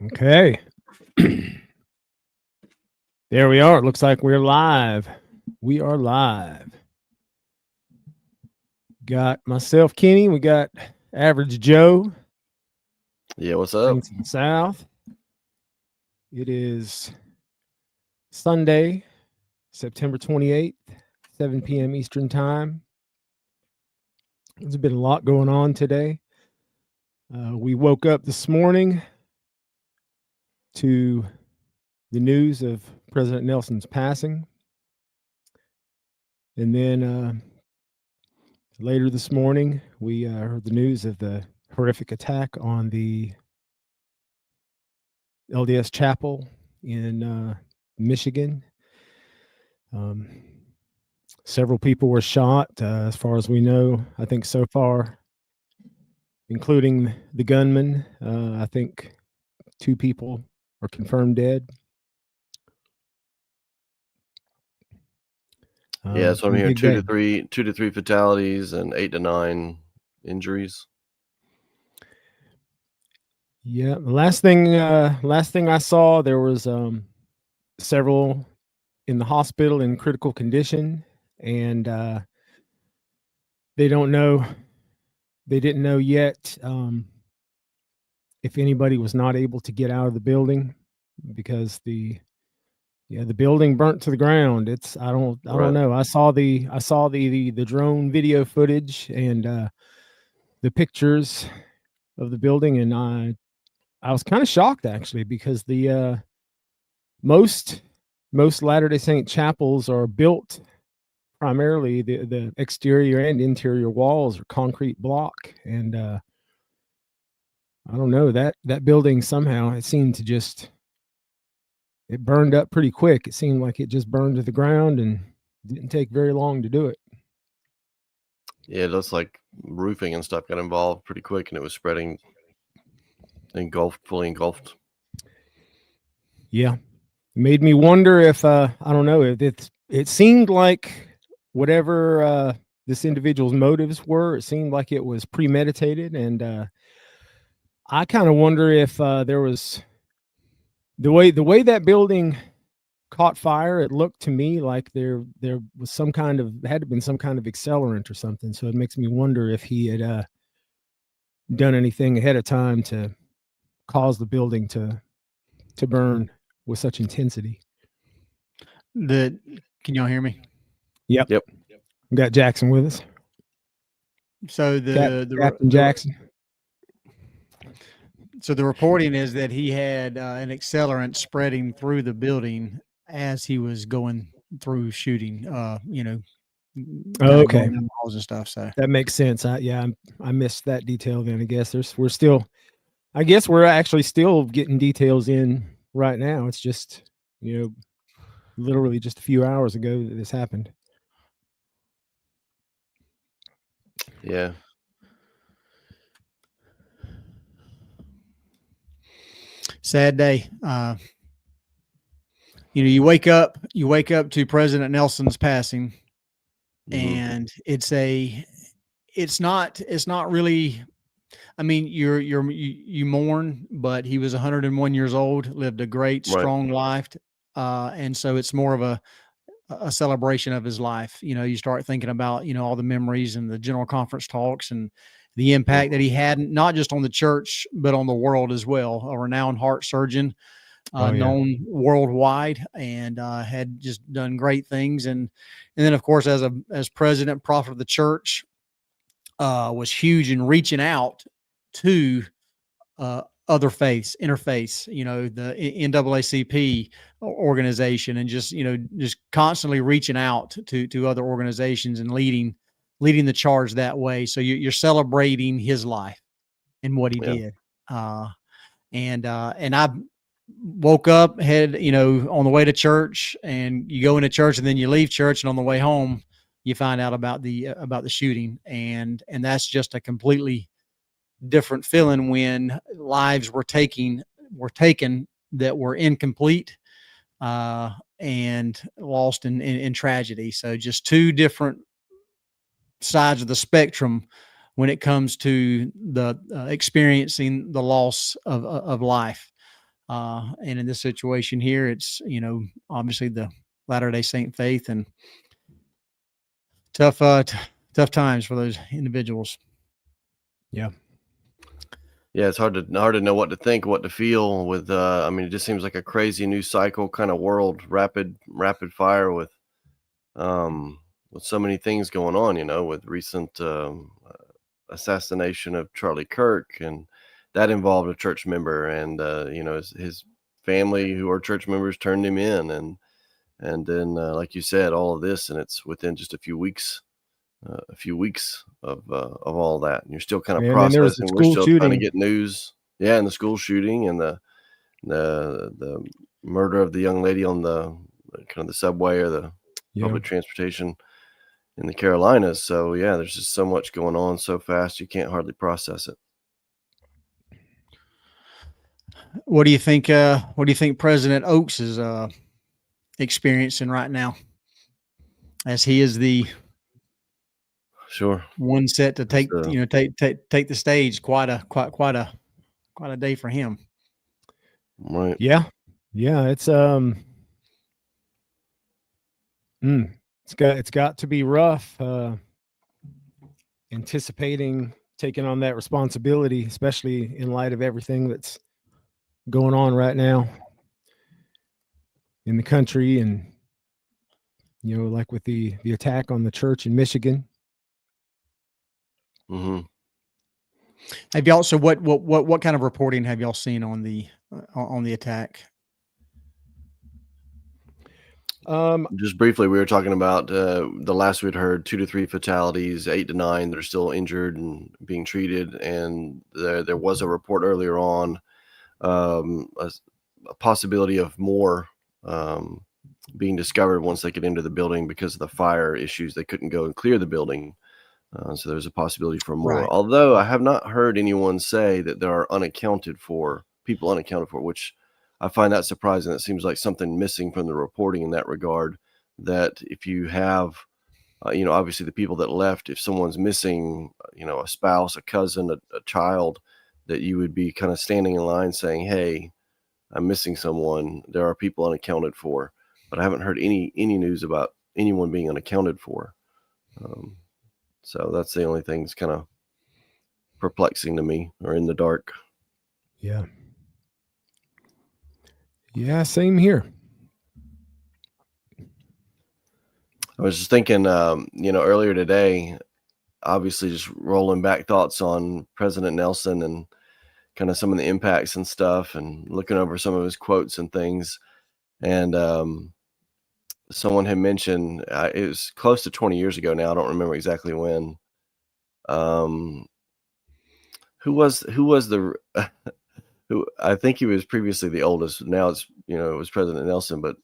Okay. There we are. It looks like we're live. We are live. Got myself, Kenny. We got Average Joe. Yeah, what's up? Saints in the South. It is Sunday, September 28th, 7 p.m. Eastern Time. There's been a lot going on today. We woke up this morning to the news of President Nelson's passing. And then later this morning, we heard the news of the horrific attack on the LDS chapel in Michigan. Several people were shot, as far as we know. I think so far, including the gunman, I think 2 people are confirmed dead. Yeah, so I'm hearing 2 to 3 fatalities and 8 to 9 injuries. Yeah, the last thing I saw, there was several in the hospital in critical condition, and they didn't know yet if anybody was not able to get out of the building because the building burnt to the ground. I don't know. I saw the drone video footage and the pictures of the building, and I was kind of shocked actually, because the most Latter-day Saint chapels are built primarily, the exterior and interior walls are concrete block, and I don't know, that building somehow, it seemed to it burned up pretty quick. It seemed like it just burned to the ground and didn't take very long to do it. Yeah, it looks like roofing and stuff got involved pretty quick, and it was spreading, fully engulfed. Yeah, it made me wonder if I don't know, if it seemed like whatever this individual's motives were, it seemed like it was premeditated, and I kind of wonder if there was the way that building caught fire. It looked to me like there was had to have been some kind of accelerant or something. So it makes me wonder if he had done anything ahead of time to cause the building to burn with such intensity. Can y'all hear me? Yep. We got Jackson with us. So Captain Jackson. So the reporting is that he had an accelerant spreading through the building as he was going through shooting. Okay. Walls and stuff. So that makes sense. I missed that detail. Then I guess we're actually still getting details in right now. It's just, literally just a few hours ago that this happened. Yeah. Sad day. You wake up to President Nelson's passing, and it's not really, I mean, you mourn, but he was 101 years old, lived a great, strong life. And so it's more of a celebration of his life. You start thinking about, all the memories and the general conference talks and the impact that he had, not just on the church, but on the world as well. A renowned heart surgeon, known worldwide, and had just done great things. And then, of course, as president, prophet of the church, was huge in reaching out to other faiths, interfaiths, the NAACP organization, and just constantly reaching out to other organizations and leading the charge that way. So you're celebrating his life and what he did. And I woke up, on the way to church, and you go into church and then you leave church, and on the way home, you find out about the shooting. And that's just a completely different feeling when lives were taken that were incomplete and lost in tragedy. So just 2 different sides of the spectrum when it comes to the experiencing the loss of life. And in this situation here, it's, obviously the Latter-day Saint faith, and tough times for those individuals. Yeah. Yeah, it's hard to know what to think, what to feel with. I mean, it just seems like a crazy news cycle kind of world, rapid fire with so many things going on. With recent assassination of Charlie Kirk, and that involved a church member, and his family, who are church members, turned him in, and then like you said, all of this, and it's within just a few weeks of all that, and you're still kind of And then there was the processing. We're school still trying to shooting. get news. Yeah, and the school shooting, and the murder of the young lady on the kind of the subway or the public transportation in the Carolinas. So yeah, there's just so much going on so fast, you can't hardly process it. What do you think? What do you think President Oaks is experiencing right now, as he is the Sure. one set to take the- take the stage? Quite a day for him. Right. Yeah. It's it's got to be rough. Anticipating taking on that responsibility, especially in light of everything that's going on right now in the country, and like with the attack on the church in Michigan. Mm-hmm. Have y'all? So what kind of reporting have y'all seen on the attack? Just briefly, we were talking about the last we'd heard 2 to 3 fatalities, 8 to 9 that are still injured and being treated, and there was a report earlier on a possibility of more being discovered once they get into the building because of the fire issues. They couldn't go and clear the building, so there's a possibility for more. Right. Although I have not heard anyone say that there are people unaccounted for, which I find that surprising. It seems like something missing from the reporting in that regard, that if you have, obviously the people that left, if someone's missing, a spouse, a cousin, a child, that you would be kind of standing in line saying, hey, I'm missing someone. There are people unaccounted for, but I haven't heard any news about anyone being unaccounted for. So that's the only thing that's kind of perplexing to me, or in the dark. Yeah. Yeah, same here. I was just thinking, earlier today, obviously just rolling back thoughts on President Nelson and kind of some of the impacts and stuff, and looking over some of his quotes and things. And someone had mentioned, it was close to 20 years ago now, I don't remember exactly when. Who was the who, I think he was previously the oldest. Now it's, it was President Nelson, but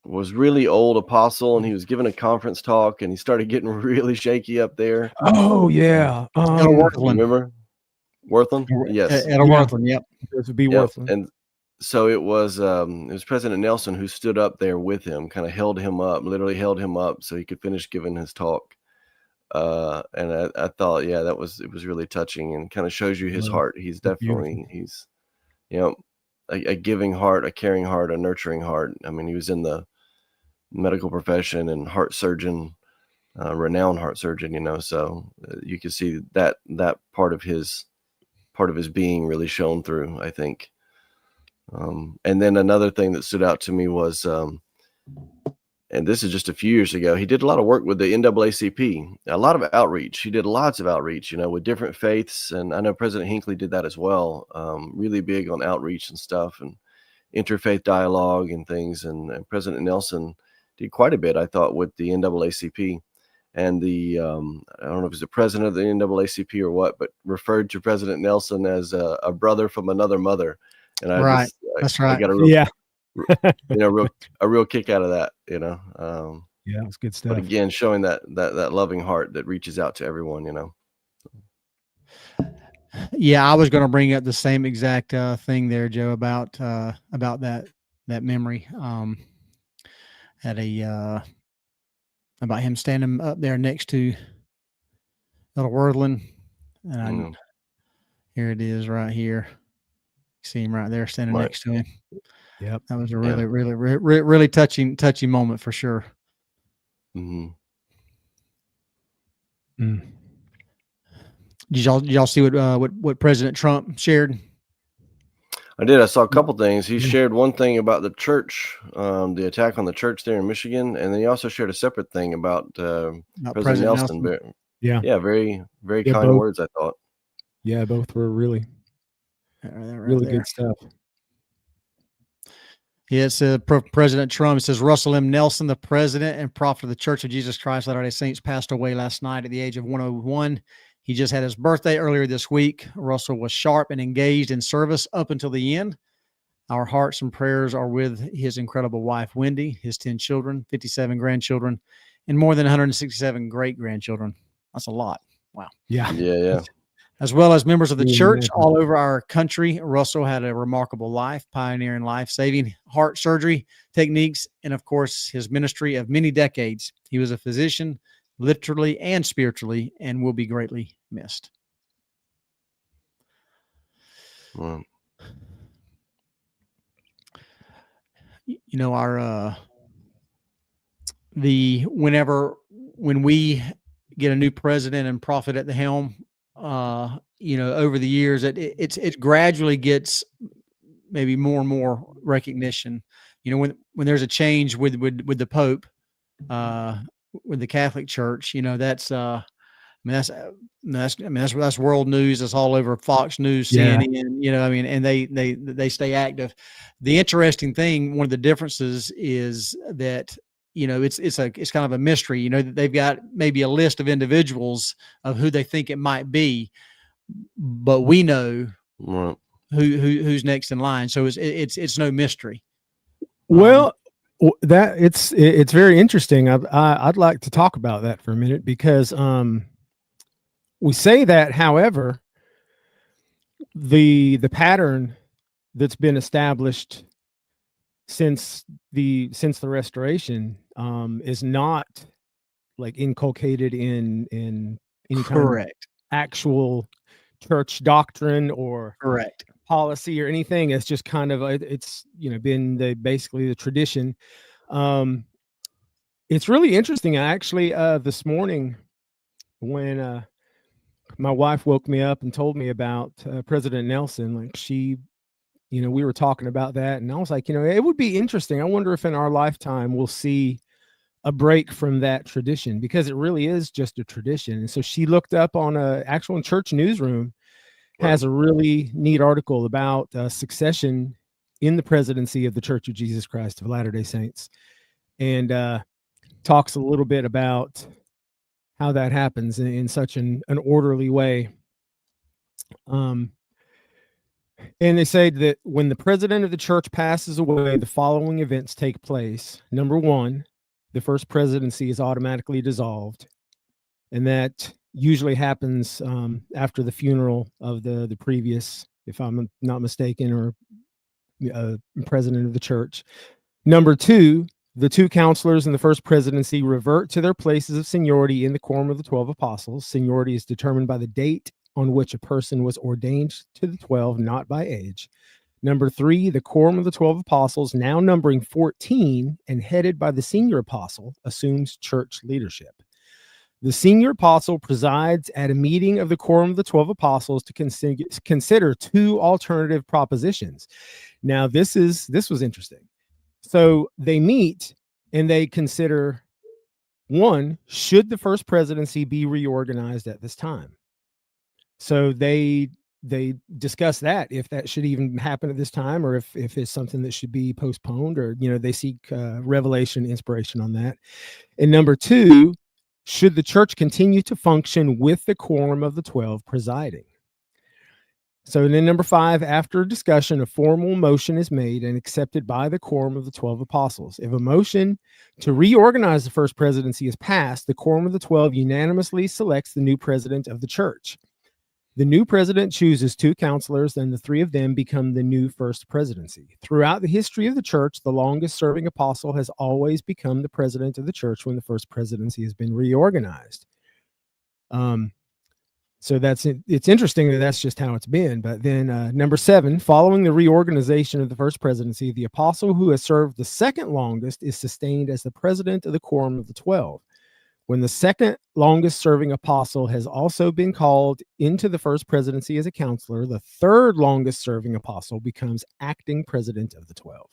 was really old apostle, and he was giving a conference talk, and he started getting really shaky up there. Oh yeah. Worthland. Remember Worthland? Yes. Worthland. Yep. This would be Yep. Worthland. And so it was President Nelson who stood up there with him, kind of literally held him up so he could finish giving his talk. And I thought, yeah, it was really touching, and kind of shows you his heart. He's definitely, he's, a giving heart, a caring heart, a nurturing heart. I mean, he was in the medical profession and heart surgeon, renowned heart surgeon, so you can see that part of his being really shone through, I think. And then another thing that stood out to me was, and this is just a few years ago, he did a lot of work with the NAACP, a lot of outreach. He did lots of outreach, with different faiths. And I know President Hinckley did that as well. Really big on outreach and stuff, and interfaith dialogue and things. And President Nelson did quite a bit, I thought, with the NAACP. And I don't know if it was the president of the NAACP or what, but referred to President Nelson as a brother from another mother. And That's right. I got a real kick out of that, Yeah, it's good stuff. But again, showing that loving heart that reaches out to everyone, Yeah, I was going to bring up the same exact thing there, Joe, about that memory. About him standing up there next to little Worthland, and here it is right here. See him right there standing Right. next to him. Yep. That was a really touching moment for sure. Mm-hmm. Mm. Did y'all see what President Trump shared? I did. I saw a couple things. He shared one thing about the church, the attack on the church there in Michigan, and then he also shared a separate thing about President Nelson. Yeah. Yeah, very, very Yeah, kind both. words, I thought. Yeah, both were really really good stuff. Yes, President Trump says Russell M. Nelson, the president and prophet of the Church of Jesus Christ Latter-day Saints, passed away last night at the age of 101. He just had his birthday earlier this week. Russell was sharp and engaged in service up until the end. Our hearts and prayers are with his incredible wife, Wendy, his 10 children, 57 grandchildren, and more than 167 great-grandchildren. That's a lot. Wow. Yeah. Yeah. As well as members of the Yeah, church man. all over our country. Russell had a remarkable life, pioneering life-saving heart surgery techniques, and of course, his ministry of many decades. He was a physician, literally and spiritually, and will be greatly missed. Well, You know, our when we get a new president and prophet at the helm, you know, over the years, it gradually gets maybe more and more recognition. You know, when there's a change with the Pope, with the Catholic Church, you know, that's that's world news. That's all over Fox News, Yeah. CNN. You know, I mean, and they stay active. The interesting thing, one of the differences is that, you know, it's kind of a mystery. You know, they've got maybe a list of individuals of who they think it might be, but we know right. who's next in line. So it's no mystery. Well, that it's very interesting. I'd like to talk about that for a minute, because we say that, however, the pattern that's been established since the Restoration is not like inculcated in any kind of Correct. actual church doctrine or Correct. policy or anything. It's just kind of it's, you know, been basically the tradition. It's really interesting. I actually this morning, when my wife woke me up and told me about President Nelson, like, she, you know, we were talking about that, and I was like, you know, it would be interesting. I wonder if in our lifetime we'll see a break from that tradition, because it really is just a tradition. And so she looked up on a actual church newsroom, has a really neat article about succession in the presidency of the Church of Jesus Christ of Latter-day Saints, and talks a little bit about how that happens in such an orderly way. And they say that when the president of the church passes away, the following events take place. Number one, the first presidency is automatically dissolved, and that usually happens after the funeral of the previous, if I'm not mistaken, or president of the church. Number two, the two counselors in the first presidency revert to their places of seniority in the quorum of the 12 apostles. Seniority is determined by the date on which a person was ordained to the 12, not by age. Number three, the quorum of the 12 apostles, now numbering 14 and headed by the senior apostle, assumes church leadership. The senior apostle presides at a meeting of the quorum of the 12 apostles to consider two alternative propositions. Now, this was interesting. So they meet and they consider, one, should the first presidency be reorganized at this time? So they discuss that, if that should even happen at this time, or if it's something that should be postponed, or, you know, they seek revelation, inspiration on that. And number two, should the church continue to function with the quorum of the 12 presiding? So then number five, after discussion, a formal motion is made and accepted by the quorum of the 12 apostles. If a motion to reorganize the first presidency is passed, the quorum of the 12 unanimously selects the new president of the church. The new president chooses two counselors, and the three of them become the new first presidency. Throughout the history of the church, the longest serving apostle has always become the president of the church when the first presidency has been reorganized. So it's interesting that that's just how it's been. But then number 7, following the reorganization of the first presidency, the apostle who has served the second longest is sustained as the president of the Quorum of the 12. When the second longest serving apostle has also been called into the first presidency as a counselor, the third longest serving apostle becomes acting president of the 12.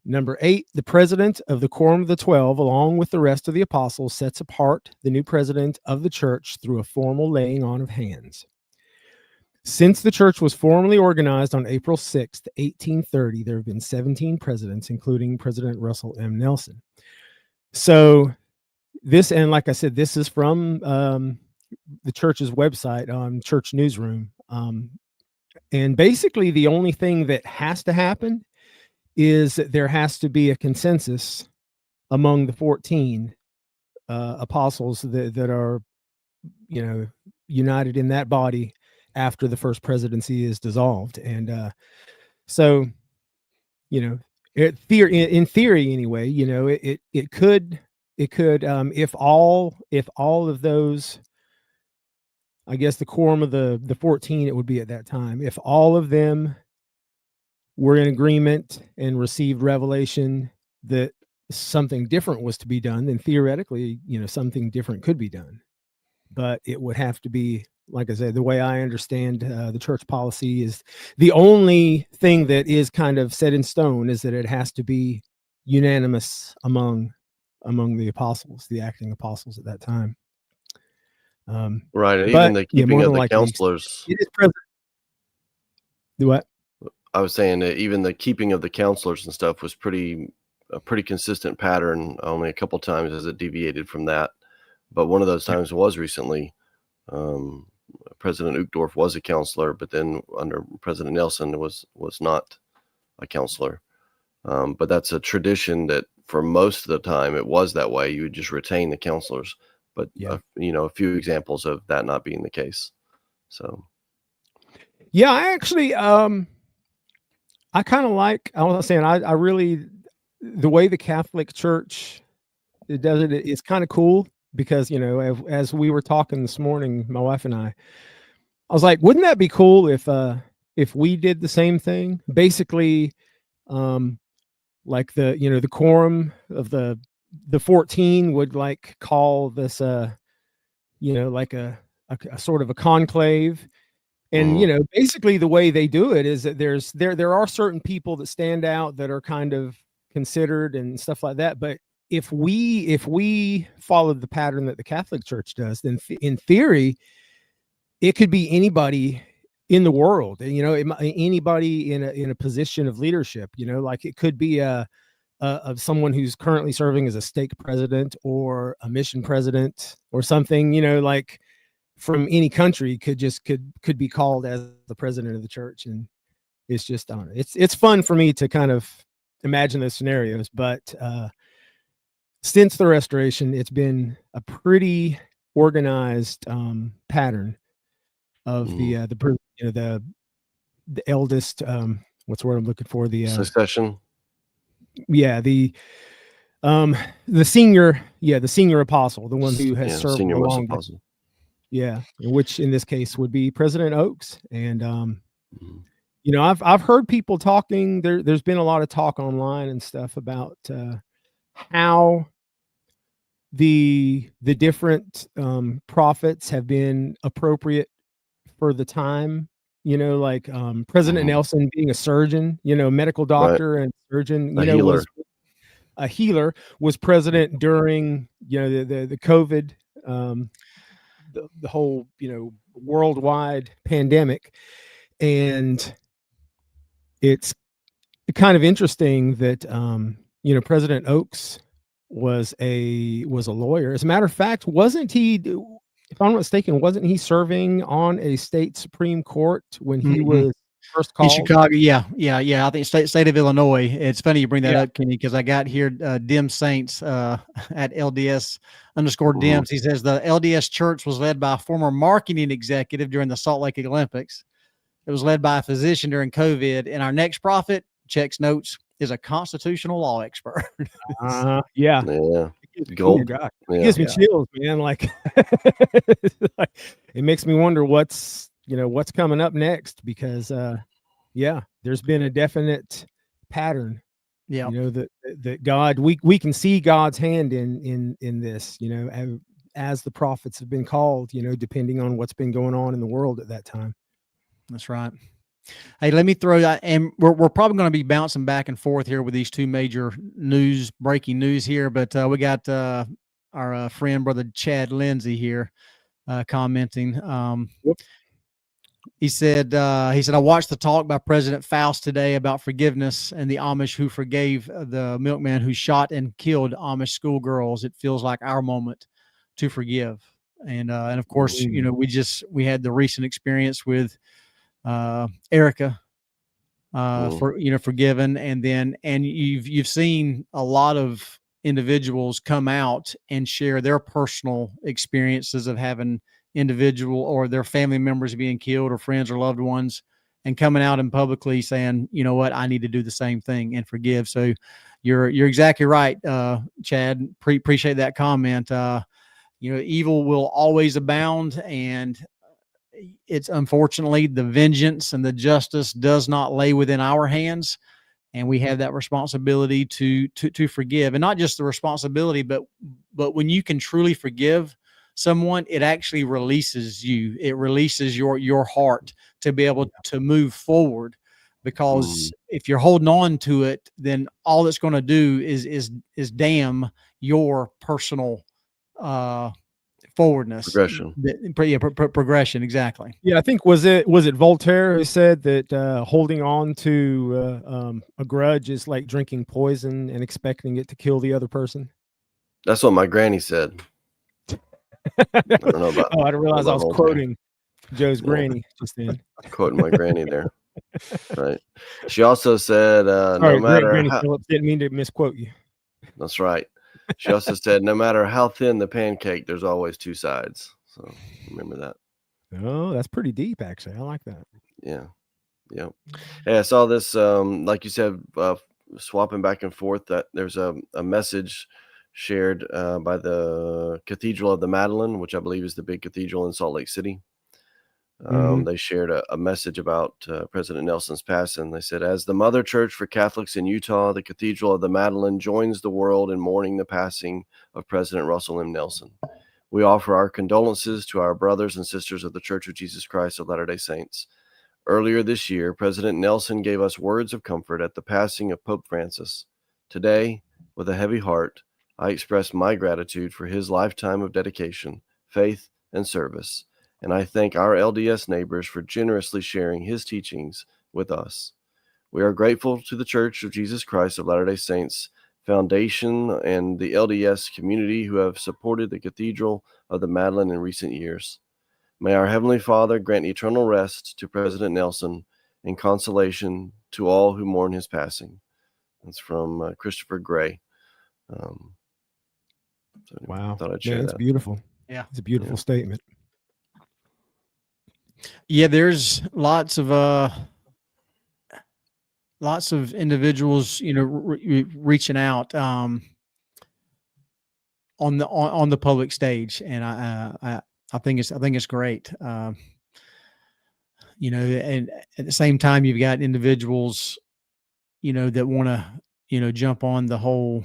Number 8, the president of the Quorum of the 12, along with the rest of the apostles, sets apart the new president of the church through a formal laying on of hands. Since the church was formally organized on April 6th, 1830, there have been 17 presidents, including President Russell M. Nelson. So this, and like I said, this is from the church's website on Church Newsroom. And basically the only thing that has to happen is that there has to be a consensus among the 14 apostles that are, united in that body after the first presidency is dissolved. And so, in theory anyway, it could if all of those, I guess the quorum of the 14, it would be at that time, if all of them were in agreement and received revelation that something different was to be done, then theoretically, something different could be done. But it would have to be, like I said, the way I understand the church policy is the only thing that is kind of set in stone is that it has to be unanimous among the apostles, the acting apostles at that time. Right. And even the keeping of the counselors. It is present. Do what? I was saying that even the keeping of the counselors and stuff was a pretty consistent pattern. Only a couple times as it deviated from that. But one of those times was recently. President Uchtdorf was a counselor, but then under President Nelson was not a counselor. But that's a tradition that for most of the time it was that way. You would just retain the counselors. But a few examples of that not being the case. So yeah, I actually I kind of like, I was saying, I really, the way the Catholic Church does it is kind of cool because, as we were talking this morning, my wife and I was like, wouldn't that be cool if we did the same thing? Basically, like the quorum of the 14 would like call this, like a sort of a conclave. And, basically the way they do it is that there are certain people that stand out that are kind of considered and stuff like that. But if we followed the pattern that the Catholic Church does, then in theory, it could be anybody in the world, anybody in a position of leadership, like it could be of someone who's currently serving as a stake president or a mission president or something, like from any country could be called as the president of the church. And it's just, I don't know, it's fun for me to kind of imagine those scenarios. But since the restoration, it's been a pretty organized pattern of the eldest, what's the word I'm looking for? The succession. Yeah, the senior apostle, the one who has served senior most longest. apostle. Yeah, which in this case would be President Oaks. And I've heard people talking. There's been a lot of talk online and stuff about how the different prophets have been appropriate for the time. Like President Nelson being a surgeon, medical doctor and surgeon, was a healer, was president during the COVID. The whole, worldwide pandemic. And it's kind of interesting that, President Oaks was a lawyer. As a matter of fact, wasn't he, if I'm not mistaken, wasn't he serving on a state Supreme Court when he was first called? In Chicago, yeah. I think state of Illinois. It's funny you bring that up, Kenny, because I got here Dim Saints at LDS _Dims. He says the LDS church was led by a former marketing executive during the Salt Lake Olympics. It was led by a physician during COVID, and our next prophet, checks notes, is a constitutional law expert. Yeah. Oh my Gold. god, it Yeah. gives me chills, man. Like, like, it makes me wonder what's coming up next because yeah, there's been a definite pattern. Yeah, That God, we can see God's hand in this. As the prophets have been called. Depending on what's been going on in the world at that time. that's right. Hey, let me throw that, and we're probably going to be bouncing back and forth here with these two major breaking news here, but we got our friend, brother Chad Lindsay here commenting. Yep. He said, I watched the talk by President Faust today about forgiveness and the Amish who forgave the milkman who shot and killed Amish schoolgirls. It feels like our moment to forgive. And of course, we had the recent experience with Erica for forgiven, and you've seen a lot of individuals come out and share their personal experiences of having individual or their family members being killed or friends or loved ones, and coming out and publicly saying, you know what, I need to do the same thing and forgive. So you're exactly right, Chad. Appreciate that comment. Evil will always abound, and it's unfortunately the vengeance and the justice does not lay within our hands, and we have that responsibility to forgive. And not just the responsibility, but when you can truly forgive someone, it actually releases you. It releases your heart to be able to move forward, because if you're holding on to it, then all it's going to do is damn your personal forwardness, Progression. Progression, exactly. Yeah, I think was it Voltaire who said that holding on to a grudge is like drinking poison and expecting it to kill the other person. That's what my granny said. I don't know about. Oh, I didn't realize I was Voltaire. quoting Joe's granny just then. Quoting my granny there. Right. She also said, Sorry, no matter Granny how. Phillips, didn't mean to misquote you. That's right. She also said, no matter how thin the pancake, there's always two sides. So remember that. Oh, that's pretty deep, actually. I like that. Yeah. Yeah. Hey, I saw this, like you said, swapping back and forth, that there's a message shared by the Cathedral of the Madeleine, which I believe is the big cathedral in Salt Lake City. They shared a message about President Nelson's passing. They said, as the mother church for Catholics in Utah, the Cathedral of the Madeleine joins the world in mourning the passing of President Russell M. Nelson. We offer our condolences to our brothers and sisters of the Church of Jesus Christ of Latter-day Saints. Earlier this year, President Nelson gave us words of comfort at the passing of Pope Francis. Today, with a heavy heart, I express my gratitude for his lifetime of dedication, faith, and service, and I thank our LDS neighbors for generously sharing his teachings with us. We are grateful to the Church of Jesus Christ of Latter-day Saints Foundation and the LDS community who have supported the Cathedral of the Madeleine in recent years. May our Heavenly Father grant eternal rest to President Nelson and consolation to all who mourn his passing. That's from Christopher Gray. Wow. Thought I'd share That's that. beautiful. Yeah. It's a beautiful statement. Yeah, there's lots of individuals, reaching out on the public stage, and I think it's great. And at the same time, you've got individuals, that want to, jump on the whole,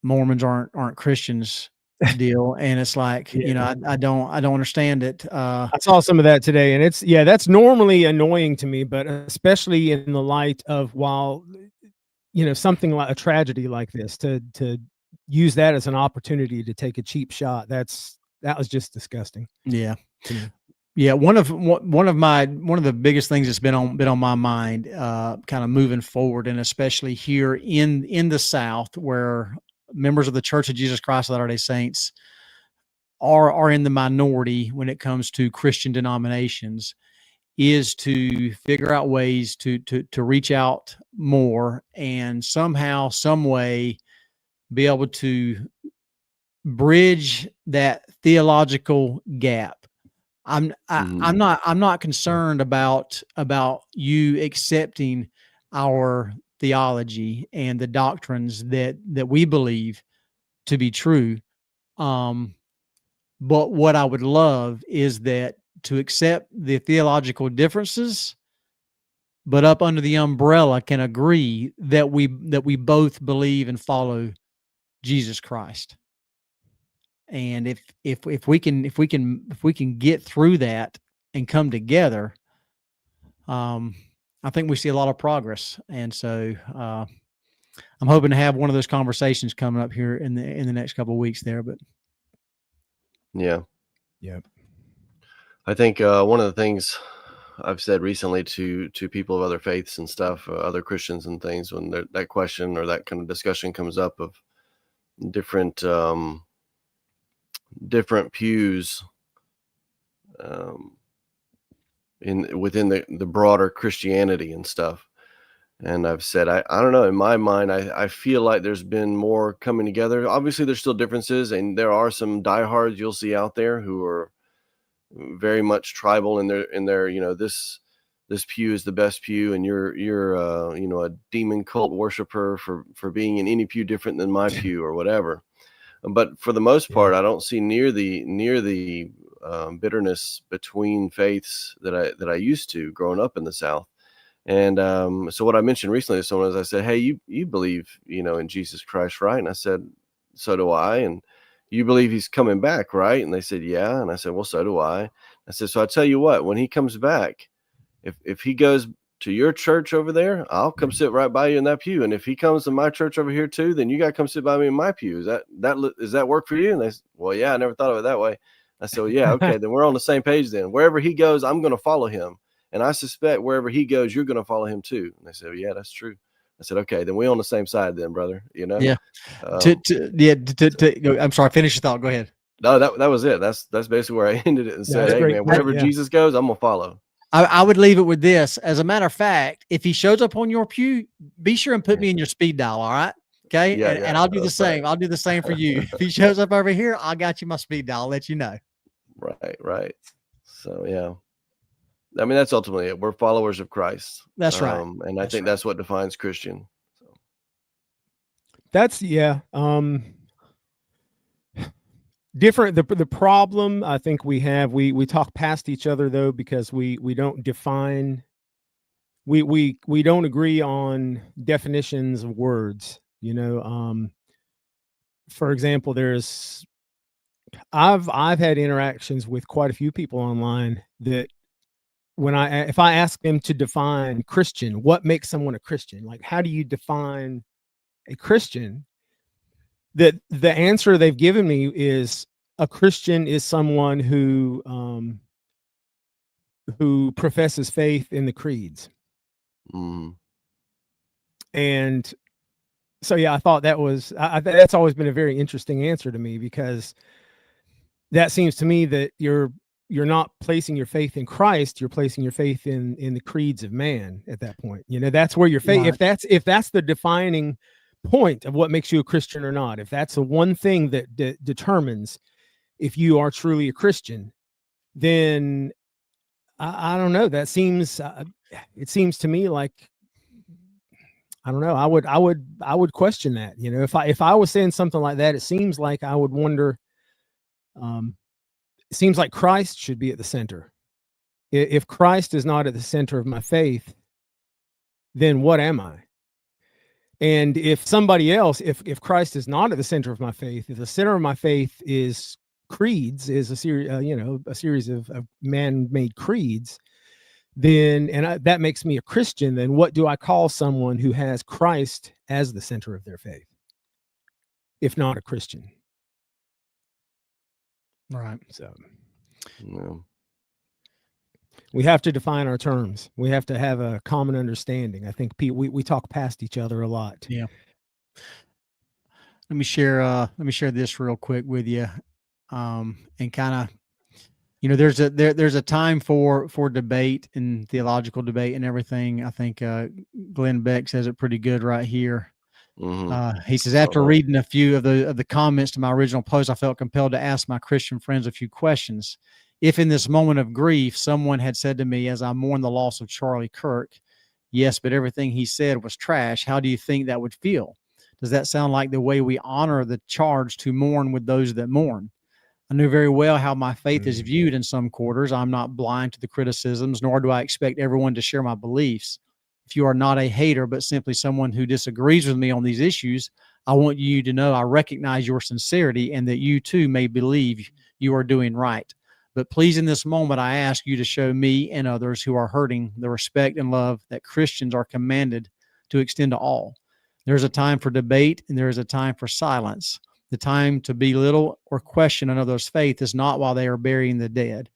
Mormons aren't Christians deal, and it's like, I don't understand it. I saw some of that today, and that's normally annoying to me, but especially in the light of something like a tragedy like this, to use that as an opportunity to take a cheap shot. That was just disgusting. Yeah. Yeah, one of the biggest things that's been on my mind, kind of moving forward, and especially here in the South, where members of the Church of Jesus Christ of Latter-day Saints are in the minority when it comes to Christian denominations, is to figure out ways to reach out more and somehow, some way, be able to bridge that theological gap. I'm not concerned about you accepting our theology and the doctrines that we believe, to be true. But what I would love is that to accept the theological differences, but up under the umbrella can agree that we both believe and follow Jesus Christ. And if we can get through that and come together, I think we see a lot of progress. And so I'm hoping to have one of those conversations coming up here in the next couple of weeks there. But yeah, Yeah. I think one of the things I've said recently to people of other faiths and stuff, other Christians and things, when that question or that kind of discussion comes up of different pews within the broader Christianity and stuff. And I've said, I don't know, in my mind, I feel like there's been more coming together. Obviously, there's still differences, and there are some diehards you'll see out there who are very much tribal in their this pew is the best pew, and you're a demon cult worshiper for being in any pew different than my pew or whatever. But for the most part, I don't see near the bitterness between faiths that I used to growing up in the South. And so what I mentioned recently to someone is I said, hey, you believe, in Jesus Christ, right? And I said, so do I. And you believe he's coming back, right? And they said, yeah. And I said, well, so do I. I said, so I tell you what, when he comes back, if he goes to your church over there, I'll come sit right by you in that pew. And if he comes to my church over here too, then you got to come sit by me in my pew. Does that work for you? And they said, well, yeah, I never thought of it that way. I said, well, yeah, okay, then we're on the same page then. Wherever he goes, I'm going to follow him. And I suspect wherever he goes, you're going to follow him too. And they said, well, yeah, that's true. I said, okay, then we're on the same side then, brother. Yeah. I'm sorry. Finish your thought. Go ahead. No, that was it. That's basically where I ended it and said, hey, man, wherever Jesus goes, I'm going to follow. I would leave it with this. As a matter of fact, if he shows up on your pew, be sure and put me in your speed dial. All right. Okay. Yeah, and I'll do the same. Right. I'll do the same for you. If he shows up over here, I got you my speed dial. I'll let you know. Right. So, yeah. I mean, that's ultimately it. We're followers of Christ. That's right. And I think that's what defines Christian. So. That's different. The problem I think we have, we talk past each other though, because we don't define, we don't agree on definitions of words, for example, I've had interactions with quite a few people online that if I ask them to define Christian, what makes someone a Christian? Like, how do you define a Christian? That the answer they've given me is a Christian is someone who professes faith in the creeds. Mm. And so, yeah, I thought that's always been a very interesting answer to me, because that seems to me that you're not placing your faith in Christ, you're placing your faith in the creeds of man at that point. That's where your faith, right. If that's the defining point of what makes you a Christian or not, if that's the one thing that determines if you are truly a Christian, then I don't know. That seems it seems to me like, I don't know. I would question that. If I was saying something like that, it seems like I would wonder. It seems like Christ should be at the center. If Christ is not at the center of my faith, then what am I? And if somebody else, if Christ is not at the center of my faith, if the center of my faith is creeds, is a series of man-made creeds, then that makes me a Christian. Then what do I call someone who has Christ as the center of their faith, if not a Christian? Right. So yeah. We have to define our terms. We have to have a common understanding. I think we talk past each other a lot. Yeah. Let me share this real quick with you. And kind of, there's a time for debate and theological debate and everything. I think Glenn Beck says it pretty good right here. Mm-hmm. He says, after reading a few of the comments to my original post, I felt compelled to ask my Christian friends a few questions. If in this moment of grief, someone had said to me, as I mourn the loss of Charlie Kirk, yes, but everything he said was trash, how do you think that would feel? Does that sound like the way we honor the charge to mourn with those that mourn? I knew very well how my faith is viewed in some quarters. I'm not blind to the criticisms, nor do I expect everyone to share my beliefs. If you are not a hater, but simply someone who disagrees with me on these issues, I want you to know I recognize your sincerity and that you too may believe you are doing right. But please, in this moment, I ask you to show me and others who are hurting the respect and love that Christians are commanded to extend to all. There's a time for debate and there is a time for silence. The time to belittle or question another's faith is not while they are burying the dead.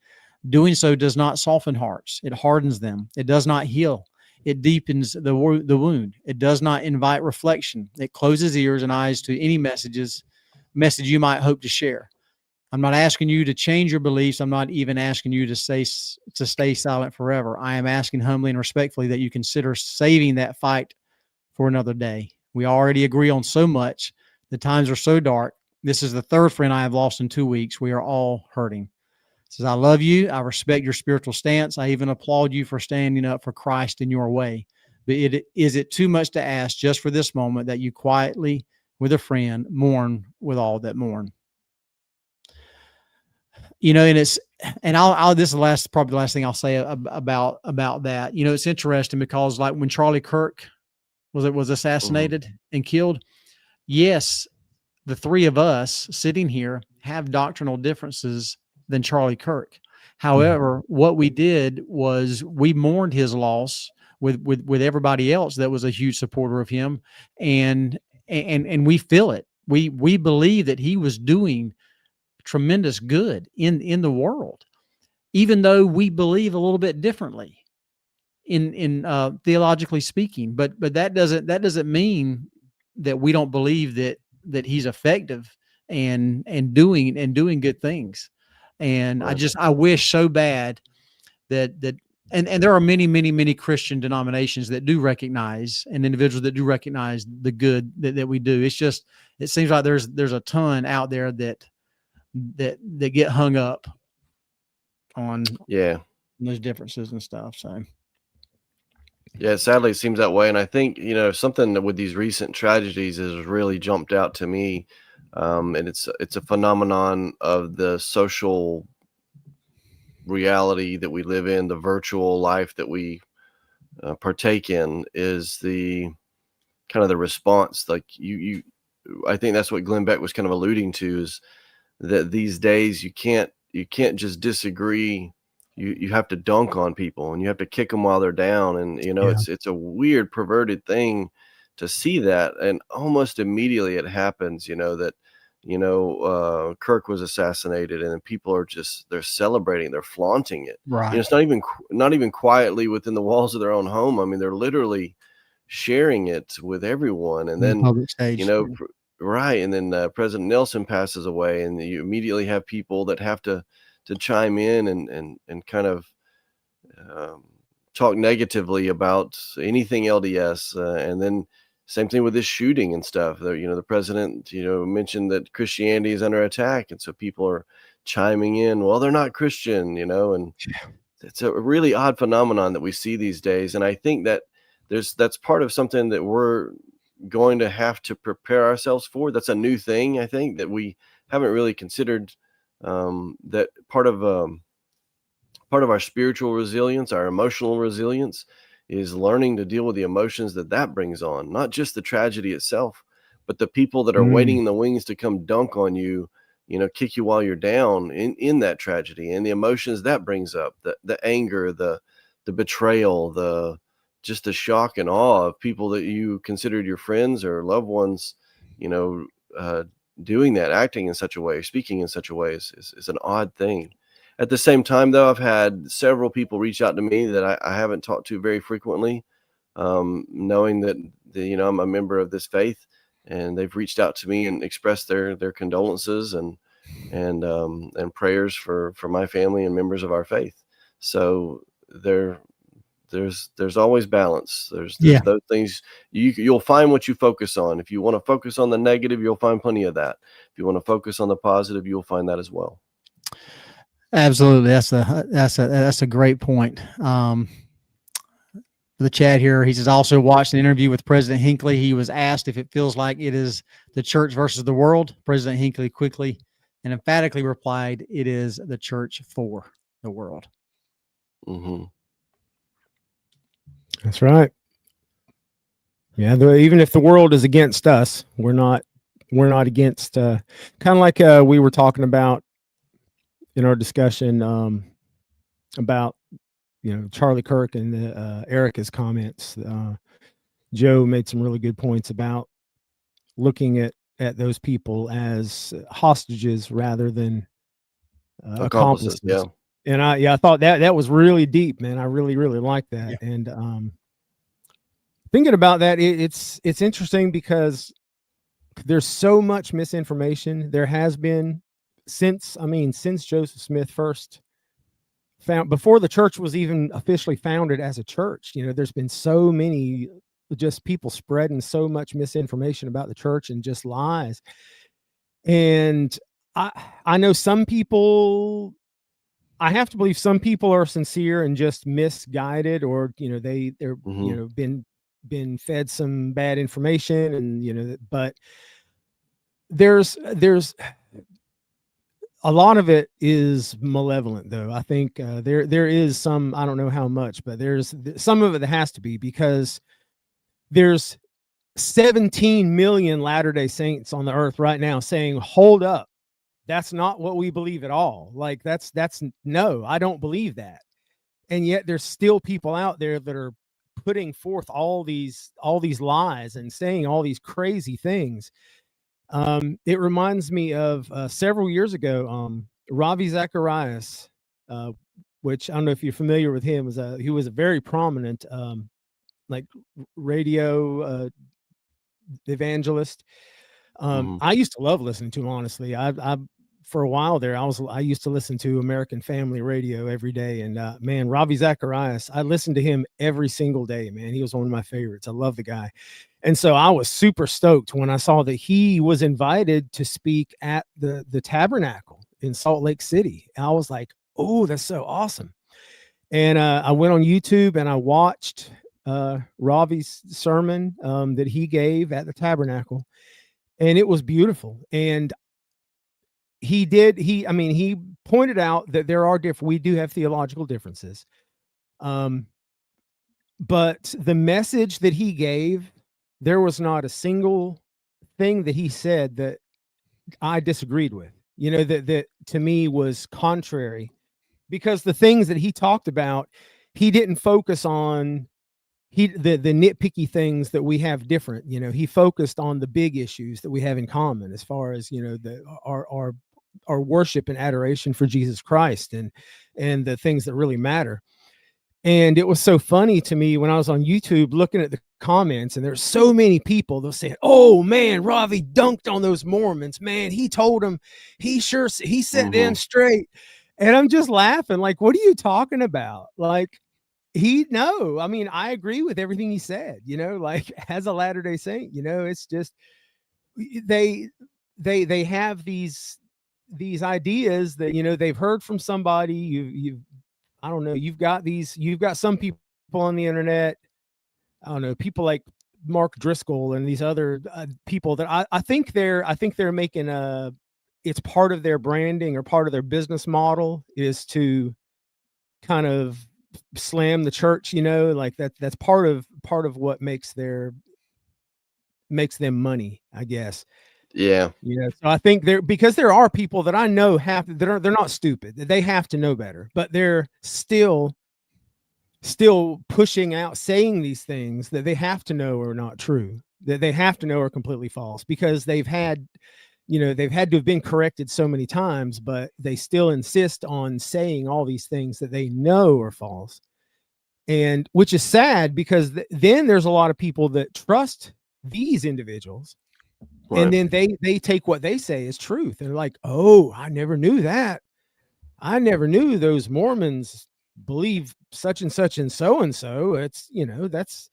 Doing so does not soften hearts. It hardens them. It does not heal. It deepens the wound. It does not invite reflection. It closes ears and eyes to any message you might hope to share. I'm not asking you to change your beliefs. I'm not even asking you to stay silent forever. I am asking humbly and respectfully that you consider saving that fight for another day. We already agree on so much. The times are so dark. This is the third friend I have lost in 2 weeks. We are all hurting. Says, I love you. I respect your spiritual stance. I even applaud you for standing up for Christ in your way. But is it too much to ask just for this moment that you quietly, with a friend, mourn with all that mourn? You know, and I'll this is probably the last thing I'll say about that. You know, it's interesting because like when Charlie Kirk was assassinated and killed, yes, the three of us sitting here have doctrinal differences than Charlie Kirk. However, what we did was we mourned his loss with everybody else that was a huge supporter of him, and we feel it. We believe that he was doing tremendous good in the world, even though we believe a little bit differently in theologically speaking. But that doesn't mean that we don't believe that he's effective and doing good things. And Right. I wish so bad that and there are many Christian denominations that do recognize, and individuals that do recognize the good that we do. It's just, it seems like there's a ton out there that get hung up on those differences and stuff. So yeah, sadly it seems that way. And I think, you know, something that with these recent tragedies has really jumped out to me. And it's a phenomenon of the social reality that we live in, the virtual life that we partake in, is the kind of the response. Like I think that's what Glenn Beck was kind of alluding to, is that these days you can't just disagree. You have to dunk on people and you have to kick them while they're down. And, you know, it's a weird, perverted thing to see that. And almost immediately it happens, you know, that, you know, Kirk was assassinated and people are they're celebrating, they're flaunting it. right, You know, it's not even quietly within the walls of their own home. I mean, they're literally sharing it with everyone. And then, public stage, you know, right. And then President Nelson passes away, and you immediately have people that have to chime in and kind of talk negatively about anything LDS. And then same thing with this shooting and stuff. You know, the president, you know, mentioned that Christianity is under attack. And so people are chiming in, well, they're not Christian, you know, and it's a really odd phenomenon that we see these days. And I think that that's part of something that we're going to have to prepare ourselves for. That's a new thing, I think, that we haven't really considered, that part of our spiritual resilience, our emotional resilience, is learning to deal with the emotions that brings on, not just the tragedy itself, but the people that are waiting in the wings to come dunk on you, you know, kick you while you're down in that tragedy, and the emotions that brings up, the anger, the betrayal, just the shock and awe of people that you considered your friends or loved ones, you know, doing that, acting in such a way, speaking in such a way is an odd thing. At the same time, though, I've had several people reach out to me that I haven't talked to very frequently, knowing that you know, I'm a member of this faith, and they've reached out to me and expressed their condolences and prayers for my family and members of our faith. So there's always balance. There's those things. You'll find what you focus on. If you want to focus on the negative, you'll find plenty of that. If you want to focus on the positive, you'll find that as well. Absolutely. That's a great point. the chat here. He says, also watched an interview with President Hinckley. He was asked if it feels like it is the church versus the world. President Hinckley quickly and emphatically replied, it is the church for the world. Mm-hmm. That's right. Yeah, even if the world is against us, we're not against. Kind of like we were talking about in our discussion about Charlie Kirk and Erica's comments. Joe made some really good points about looking at those people as hostages rather than accomplices. Yeah. And I thought that was really deep, man. I really liked that. Yeah. And thinking about that, it's interesting because there's so much misinformation. There has been since Joseph Smith first found, before the church was even officially founded as a church. There's been so many just people spreading so much misinformation about the church and just lies. And I know some people, I have to believe some people are sincere and just misguided, or they're mm-hmm. been fed some bad information, and but there's a lot of it is malevolent, though. I think there is some, I don't know how much, but there's some of it that has to be, because there's 17 million Latter-day Saints on the earth right now saying, hold up, that's not what we believe at all. Like that's no, I don't believe that. And yet there's still people out there that are putting forth all these lies and saying all these crazy things. It reminds me of several years ago, Ravi Zacharias, which I don't know if you're familiar with him. He was a very prominent like radio evangelist. Mm-hmm. I used to love listening to him, honestly. I for a while there, I used to listen to American Family Radio every day. And man, Ravi Zacharias, I listened to him every single day, man. He was one of my favorites. I love the guy. And so I was super stoked when I saw that he was invited to speak at the Tabernacle in Salt Lake City. And I was like, oh, that's so awesome. And I went on YouTube and I watched Ravi's sermon that he gave at the Tabernacle. And it was beautiful. And he pointed out that there are we do have theological differences. But the message that he gave, there was not a single thing that he said that I disagreed with, that to me was contrary, because the things that he talked about, he didn't focus on the nitpicky things that we have different. He focused on the big issues that we have in common, as far as, our worship and adoration for Jesus Christ and the things that really matter. And it was so funny to me when I was on YouTube looking at the comments, and there's so many people that saying, oh man, Ravi dunked on those Mormons, man. He told them, he set mm-hmm. them straight. And I'm just laughing, like, what are you talking about? Like, I agree with everything he said, like, as a Latter-day Saint, it's just, they have these ideas that, they've heard from somebody. I don't know, you've got some people on the internet, I don't know, people like Mark Driscoll and these other people that I think they're making it's part of their branding or part of their business model is to kind of slam the church, like that's part of what makes them money, I guess. Yeah. So I think because there are people that I know they're not stupid, they have to know better, but they're still pushing out, saying these things that they have to know are not true, that they have to know are completely false, because they've had to have been corrected so many times, but they still insist on saying all these things that they know are false. And which is sad, because then there's a lot of people that trust these individuals. Right. And then they take what they say as truth. And they're like, oh, I never knew that. I never knew those Mormons believe such and such and so and so. It's, that's,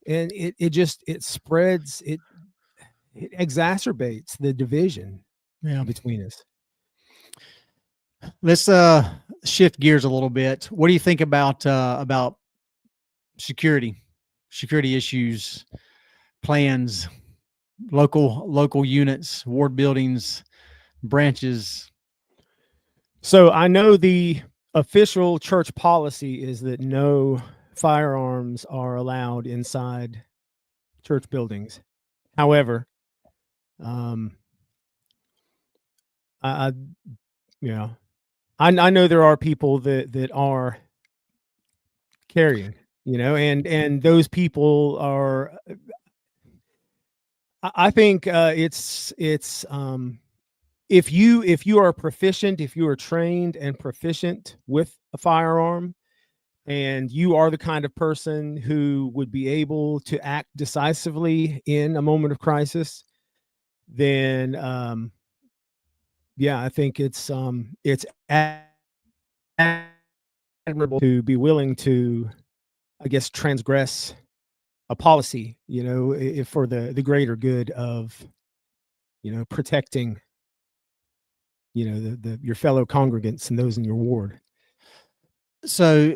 and it spreads, it exacerbates the division between us. Let's shift gears a little bit. What do you think about security issues, plans, local units, ward buildings, branches. So I know the official church policy is that no firearms are allowed inside church buildings. However, I you know, I know there are people that are carrying, and those people are. I think it's if you are proficient, if you are trained and proficient with a firearm, and you are the kind of person who would be able to act decisively in a moment of crisis, then yeah, I think it's admirable to be willing to, I guess, transgress a policy, if for the greater good of, protecting, your fellow congregants and those in your ward. So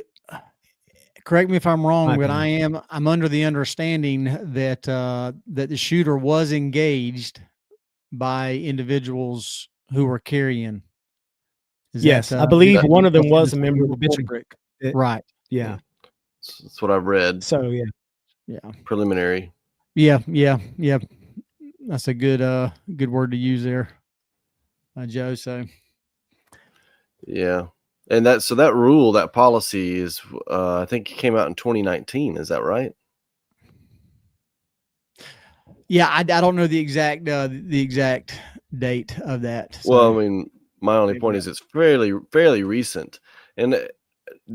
correct me if I'm wrong, My but opinion. I'm under the understanding that that the shooter was engaged by individuals who were carrying. Is Yes, that I believe one of them in the was a member of the report? bishopric. that- Right. Yeah. That's what I've read. So yeah. Yeah. Preliminary. Yeah. That's a good word to use there, Joe. So Yeah. And that rule, that policy is, I think it came out in 2019. Is that right? yeah, I don't know the exact date of that. So. Well, I mean, my only point is it's fairly recent. And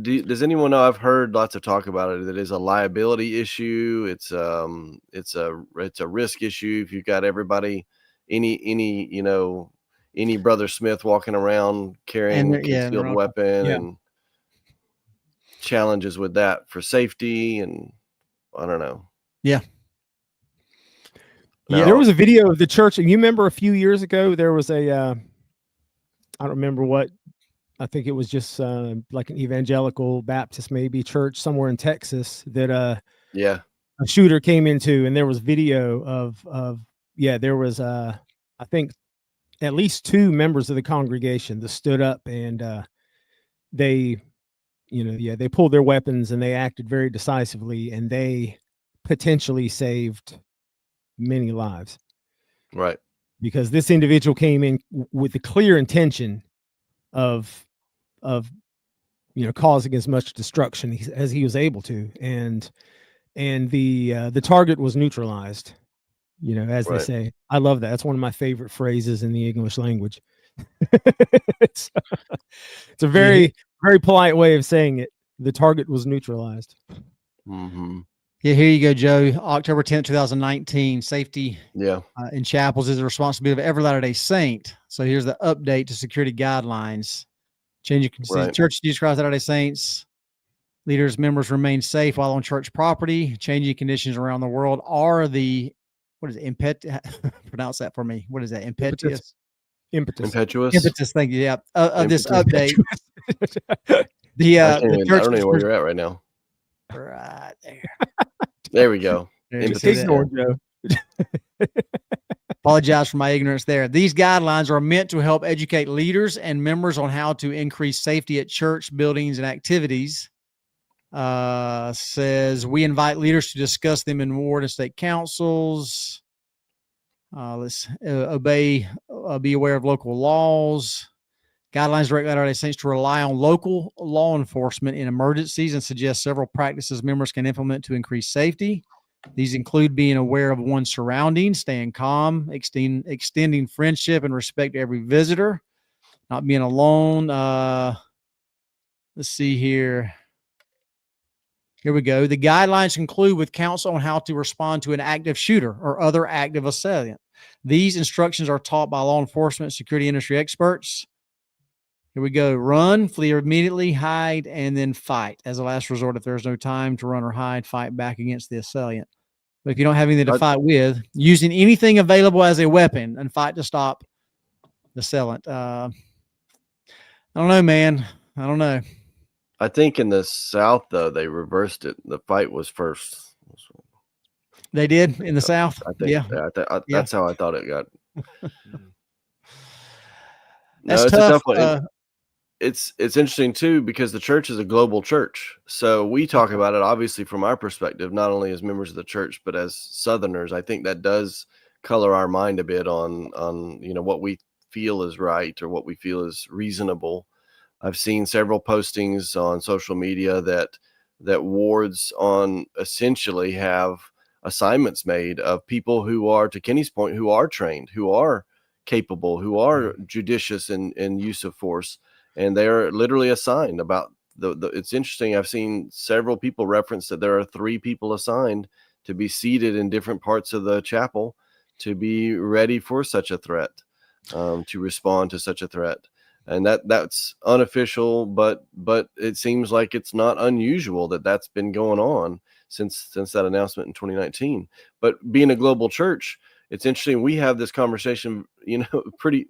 does anyone know? I've heard lots of talk about it. That is a liability issue. It's a risk issue. If you've got everybody, any Brother Smith walking around carrying a concealed weapon, and challenges with that for safety, and I don't know. Yeah. Yeah, there was a video of the church, and you remember a few years ago there was I don't remember what. I think it was just like an evangelical Baptist maybe church somewhere in Texas that a shooter came into, and there was video of there was I think at least 2 members of the congregation that stood up, and they they pulled their weapons and they acted very decisively, and they potentially saved many lives. Right. Because this individual came in with the clear intention of causing as much destruction as he was able to, and the target was neutralized, as they say. I love that. That's one of my favorite phrases in the English language. it's a very polite way of saying it. The target was neutralized. Mm-hmm. Yeah, here you go, Joe. October 10th, 2019. Safety in chapels is the responsibility of every Latter-day Saint. So here's the update to security guidelines. Changing Church of Jesus Christ Latter-day Saints. Leaders, members remain safe while on church property. Changing conditions around the world are the, what is it? Pronounce that for me. What is that? Impetuous. Thank you. Yeah. Of this update. I don't know where you're at right now. Right there. There we go. Ignore Joe. Apologize for my ignorance there. These guidelines are meant to help educate leaders and members on how to increase safety at church buildings and activities. Says we invite leaders to discuss them in ward and state councils. Let's be aware of local laws. Guidelines direct Latter-day Saints to rely on local law enforcement in emergencies and suggest several practices members can implement to increase safety. These include being aware of one's surroundings, staying calm, extending friendship and respect to every visitor, not being alone. Let's see here. Here we go. The guidelines conclude with counsel on how to respond to an active shooter or other active assailant. These instructions are taught by law enforcement, security industry experts. Here we go. Run, flee immediately, hide, and then fight. As a last resort, if there's no time to run or hide, fight back against the assailant. But if you don't have anything to fight with, using anything available as a weapon and fight to stop the assailant. I don't know, man. I don't know. I think in the South, though, they reversed it. The fight was first. They did in the South. I think Yeah. that's how I thought it got. Mm. No, That's it's a tough. tough one. It's interesting too because the church is a global church. So we talk about it obviously from our perspective, not only as members of the church, but as Southerners. I think that does color our mind a bit on what we feel is right or what we feel is reasonable. I've seen several postings on social media that wards on essentially have assignments made of people who are, to Kenny's point, who are trained, who are capable, who are judicious in use of force, and they are literally assigned about the it's interesting. I've seen several people reference that there are 3 people assigned to be seated in different parts of the chapel to be ready for such a threat, to respond to such a threat. And that's unofficial, but it seems like it's not unusual that that's been going on since that announcement in 2019. But being a global church, it's interesting. We have this conversation, pretty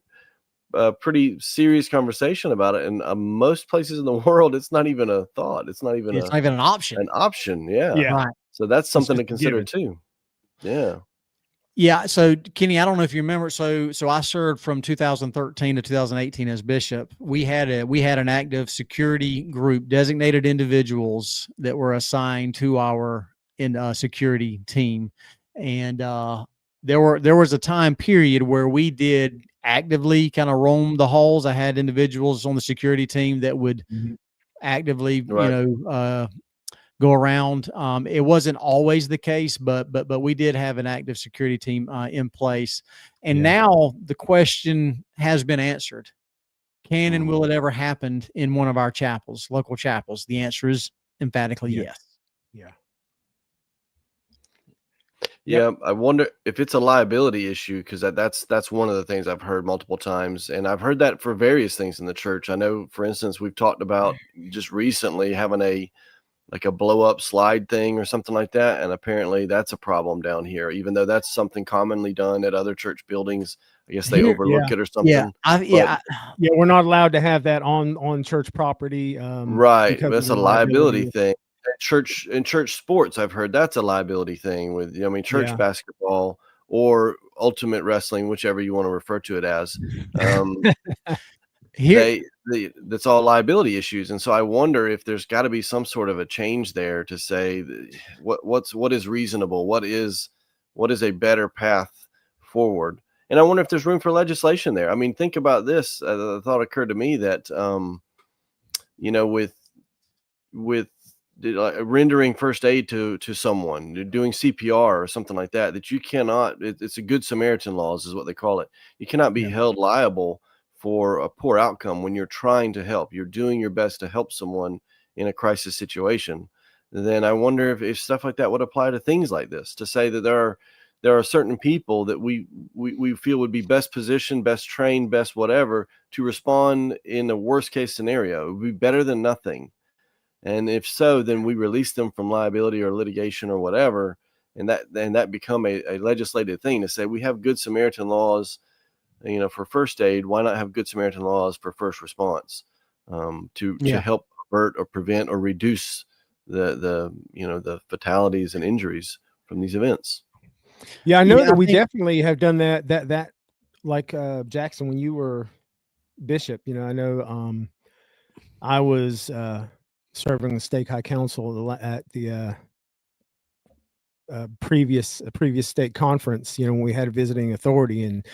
serious conversation about it. And most places in the world, it's not even a thought. It's not even It's not even an option. an option. Yeah. Yeah. Right. So that's something to just a consider given. too. Yeah. Yeah. So Kenny, I don't know if you remember. So I served from 2013 to 2018 as bishop. We had an active security group, designated individuals that were assigned to our security team, and there was a time period where we did actively kind of roam the halls. I had individuals on the security team that would Mhm. actively, Right. go around. It wasn't always the case, but we did have an active security team in place. And Yeah. now the question has been answered. Can and will Mhm. it ever happen in one of our chapels, local chapels? The answer is emphatically Yeah. yes. Yeah. Yeah, I wonder if it's a liability issue because that's one of the things I've heard multiple times, and I've heard that for various things in the church. I know, for instance, we've talked about just recently having a blow up slide thing or something like that, and apparently that's a problem down here. Even though that's something commonly done at other church buildings, I guess they Here, overlook it or yeah, something. But Yeah, we're not allowed to have that on church property, right, because of that's the a liability liability. thing. In church sports, I've heard that's a liability thing with, church Yeah. basketball or ultimate wrestling, whichever you want to refer to it as. Um, here, that's all liability issues, and so I wonder if there's got to be some sort of a change there to say what is reasonable, what is a better path forward, and I wonder if there's room for legislation there. I mean, think about this. The thought occurred to me that with rendering first aid to someone, doing CPR or something like that, that you cannot. It's a Good Samaritan laws is what they call it. You cannot be Yeah. held liable for a poor outcome when you're trying to help. You're doing your best to help someone in a crisis situation. Then I wonder if stuff like that would apply to things like this. To say that there are certain people that we feel would be best positioned, best trained, best whatever to respond in a worst case scenario. It would be better than nothing. And if so, then we release them from liability or litigation or whatever. And that become a legislative thing to say we have Good Samaritan laws, for first aid. Why not have Good Samaritan laws for first response, to yeah, help avert or prevent or reduce the fatalities and injuries from these events. Yeah, I know yeah, that I we think definitely have done that like, Jackson, when you were bishop, I know, I was, serving the stake high council at the, previous state conference, when we had a visiting authority, and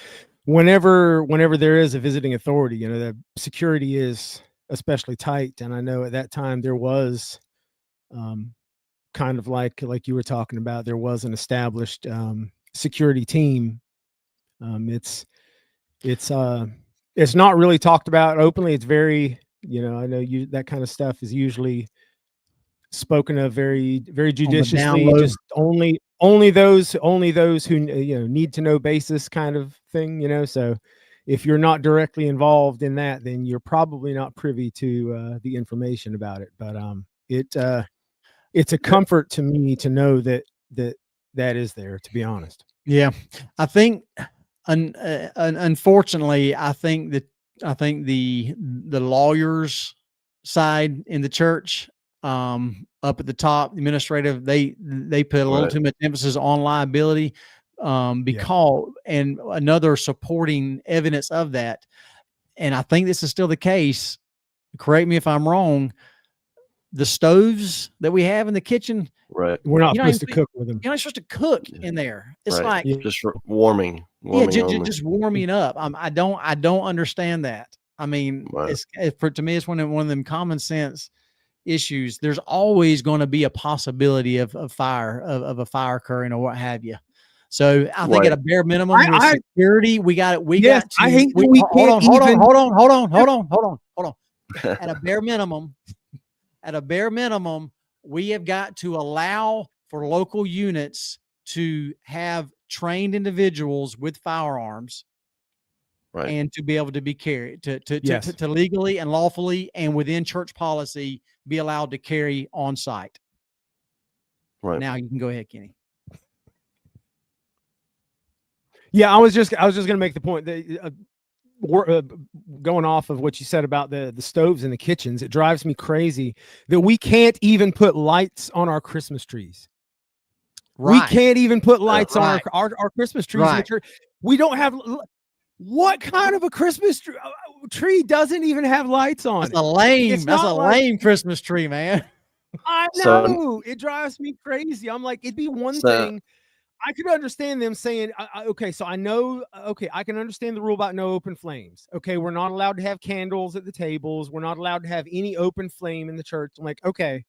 whenever there is a visiting authority, the security is especially tight, and I know at that time there was, um, kind of like you were talking about, there was an established, security team. Um, it's it's uh it's not really talked about openly. It's very, I know that kind of stuff is usually spoken of very on the judiciously, download. just only those who need to know basis kind of thing, so if you're not directly involved in that, then you're probably not privy to the information about it. But it's a comfort to me to know that is there, to be honest. Yeah, I think, unfortunately, I think the lawyers side in the church, up at the top, administrative, they put a little Right. too much emphasis on liability, because and another supporting evidence of that, and I think this is still the case. Correct me if I'm wrong. The stoves that we have in the kitchen, Right. We're not you're not supposed to even cook with them. you're not supposed to cook in there. It's Right. like, Yeah. Just for warming yeah, only. just warming up. I don't understand that. I mean, Right. to me, it's one of them common sense issues. There's always going to be a possibility of a fire occurring or what have you. So I think at a bare minimum with security, we got it. Yes, I hate that we hold on. can't even. At a bare minimum, we have got to allow for local units to have trained individuals with firearms, Right. and to be able to be carried Yes. to legally and lawfully and within church policy be allowed to carry on site. Right. Now you can go ahead, Kenny. Yeah, I was just going to make the point that going off of what you said about the stoves in the kitchens, it drives me crazy that we can't even put lights on our Christmas trees. Right. We can't even put lights on Right. our Christmas trees in the Right. church. We don't have. What kind of a Christmas tree doesn't even have lights on That's it? a lame. It's That's not a like- lame Christmas tree, man. I So- know, it drives me crazy. I'm like, it'd be one So- thing. I could understand them saying, okay, so I know, okay, I can understand the rule about no open flames. Okay, we're not allowed to have candles at the tables. We're not allowed to have any open flame in the church. I'm like, okay,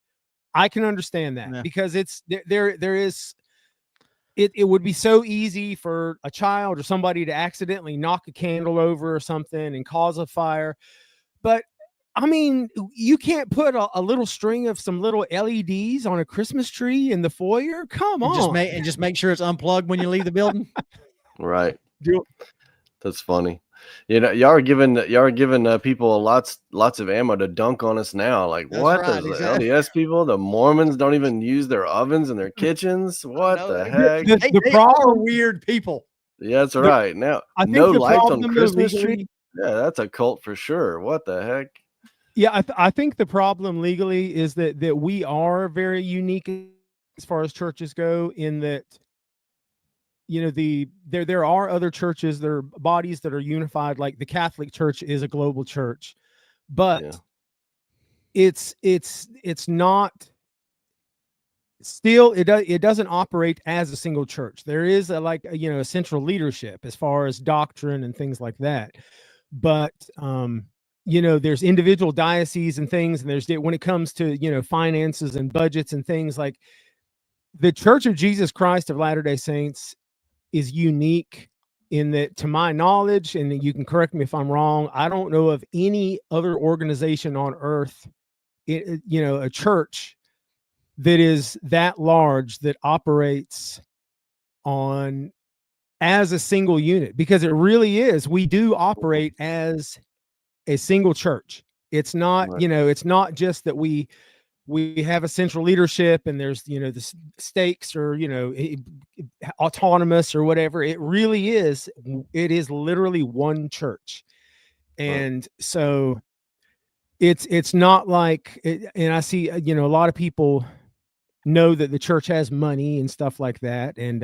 I can understand that, Yeah. because it's there is. It would be so easy for a child or somebody to accidentally knock a candle over or something and cause a fire. But I mean, you can't put a little string of some little LEDs on a Christmas tree in the foyer. Come on. Just make sure it's unplugged when you leave the building. Right. Do- That's funny. You know, y'all are giving people lots of ammo to dunk on us now. Like, That's what? right, The exactly. LDS people, the Mormons don't even use their ovens in their kitchens. What No, the they- heck? The They problem- are weird people. Yeah, that's the- right. Now, I think no the lights on problem, though, Christmas legally- tree. Yeah, that's a cult for sure. What the heck? Yeah, I think the problem legally is that we are very unique as far as churches go, in that, you know, there are other churches, there are bodies that are unified, like the Catholic Church is a global church, but Yeah. it's not. Still, it doesn't operate as a single church. There is a central leadership as far as doctrine and things like that, but there's individual dioceses and things, and there's, when it comes to finances and budgets and things, like the Church of Jesus Christ of Latter-day Saints is unique in that, to my knowledge, and you can correct me if I'm wrong, I don't know of any other organization on earth, a church that is that large that operates as a single unit, because it really is. We do operate as a single church. It's not, Right. it's not just that we have a central leadership and there's, the stakes or, autonomous or whatever. It really is. It is literally one church. And so it's not like, and I see, a lot of people know that the church has money and stuff like that. And,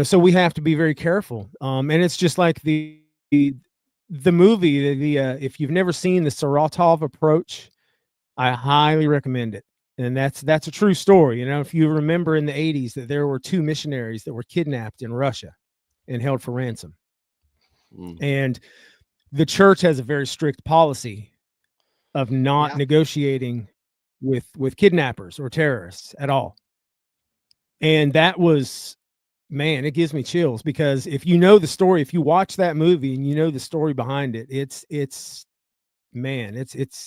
so we have to be very careful. And it's just like the movie, if you've never seen the Saratov Approach, I highly recommend it. And that's a true story. If you remember in the 80s that there were 2 missionaries that were kidnapped in Russia and held for ransom. And the church has a very strict policy of not negotiating with kidnappers or terrorists at all. And that was, man, it gives me chills, because if you know the story, if you watch that movie and you know the story behind it, it's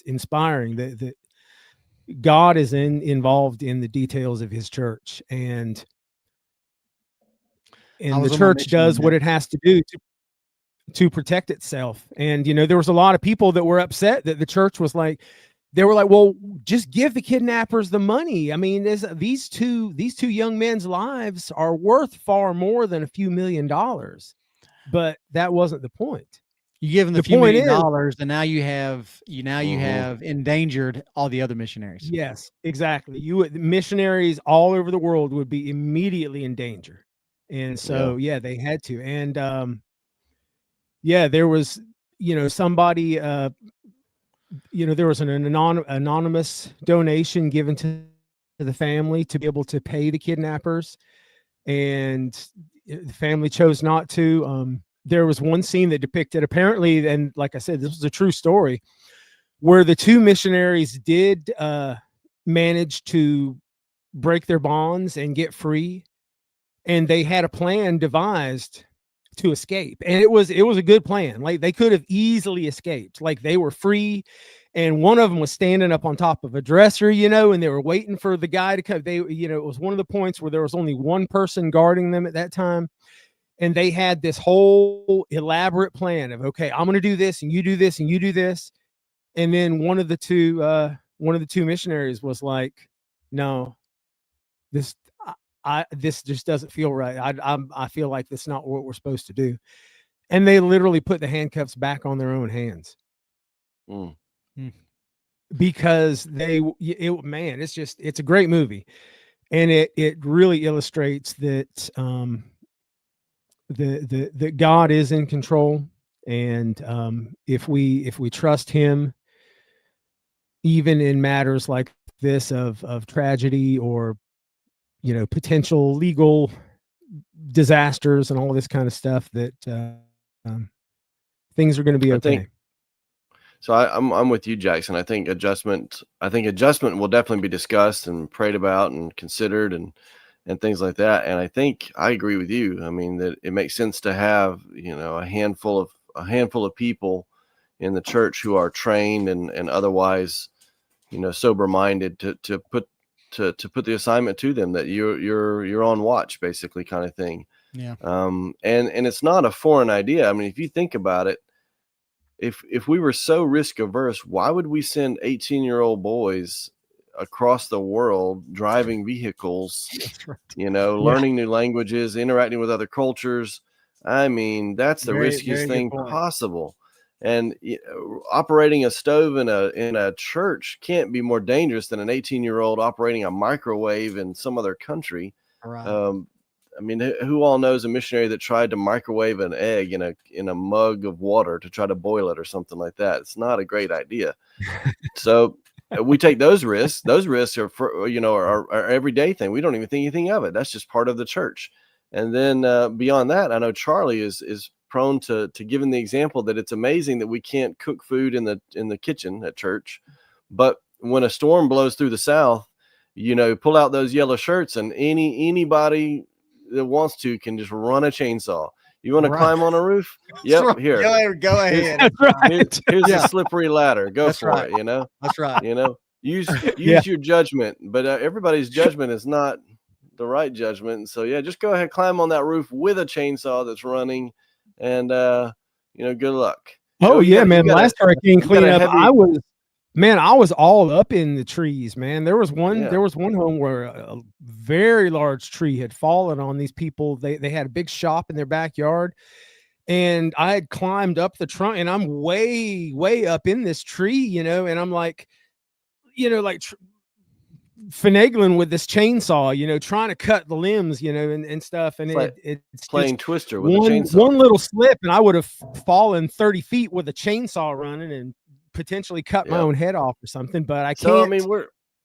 inspiring that God is involved in the details of his church, and the church does what it has to do to protect itself. And there was a lot of people that were upset that the church was like, they were like, well, just give the kidnappers the money. I mean, these two young men's lives are worth far more than a few $1 million. But that wasn't the point. You give them The the few point $1 is, million, and now you have endangered all the other missionaries. yes, exactly. Missionaries all over the world would be immediately in danger. And so, yeah, they had to. And yeah, there was, somebody, there was an anonymous donation given to the family to be able to pay the kidnappers, and the family chose not to. There was one scene that depicted, apparently, and like I said, this was a true story, where the two missionaries did manage to break their bonds and get free, and they had a plan devised to escape, and it was a good plan. Like, they could have easily escaped. Like, they were free, and one of them was standing up on top of a dresser, and they were waiting for the guy to come. It was one of the points where there was only one person guarding them at that time, and they had this whole elaborate plan of, okay, I'm going to do this, and you do this, and you do this. And then one of the two missionaries was like, no, this this just doesn't feel right. I feel like that's not what we're supposed to do. And they literally put the handcuffs back on their own hands. Mm. Because man, it's a great movie. And it really illustrates that that God is in control. And if we trust him, even in matters like this of tragedy, or potential legal disasters and all this kind of stuff, that things are going to be okay. So I'm with you, Jackson. I think adjustment will definitely be discussed and prayed about and considered and things like that. And I think I agree with you. I mean, that it makes sense to have, a handful of people in the church who are trained and otherwise, sober minded to put the assignment to them, that you're on watch, basically, kind of thing. Yeah. And it's not a foreign idea. I mean, if you think about it, if we were so risk averse, why would we send 18-year-old boys across the world driving vehicles, That's right. learning new languages, interacting with other cultures? I mean, that's the riskiest thing possible. And operating a stove in a church can't be more dangerous than an 18-year-old operating a microwave in some other country. Right. I mean, who all knows a missionary that tried to microwave an egg in a mug of water to try to boil it or something like that? It's not a great idea. So we take those risks. Those risks are our everyday thing. We don't even think anything of it. That's just part of the church. And then beyond that, I know Charlie is prone to giving the example that it's amazing that we can't cook food in the kitchen at church, but when a storm blows through the South, pull out those yellow shirts, and anybody that wants to can just run a chainsaw. You want to climb on a roof? Yep, right. here. Go ahead. That's right. Here's a slippery ladder. Go That's for right. it. That's right. Use your judgment, but everybody's judgment is not the right judgment. And so, yeah, just go ahead, climb on that roof with a chainsaw that's running, and good luck. Oh, yeah, man. Last hurricane cleanup, I was all up in the trees, man. There was one home where a very large tree had fallen on these people. They had a big shop in their backyard, and I had climbed up the trunk, and I'm way, way up in this tree, and I'm like, finagling with this chainsaw, trying to cut the limbs, and stuff. And it's playing just Twister with a chainsaw. One little slip, and I would have fallen 30 feet with a chainsaw running and potentially cut my own head off or something. But I can't. So, I mean,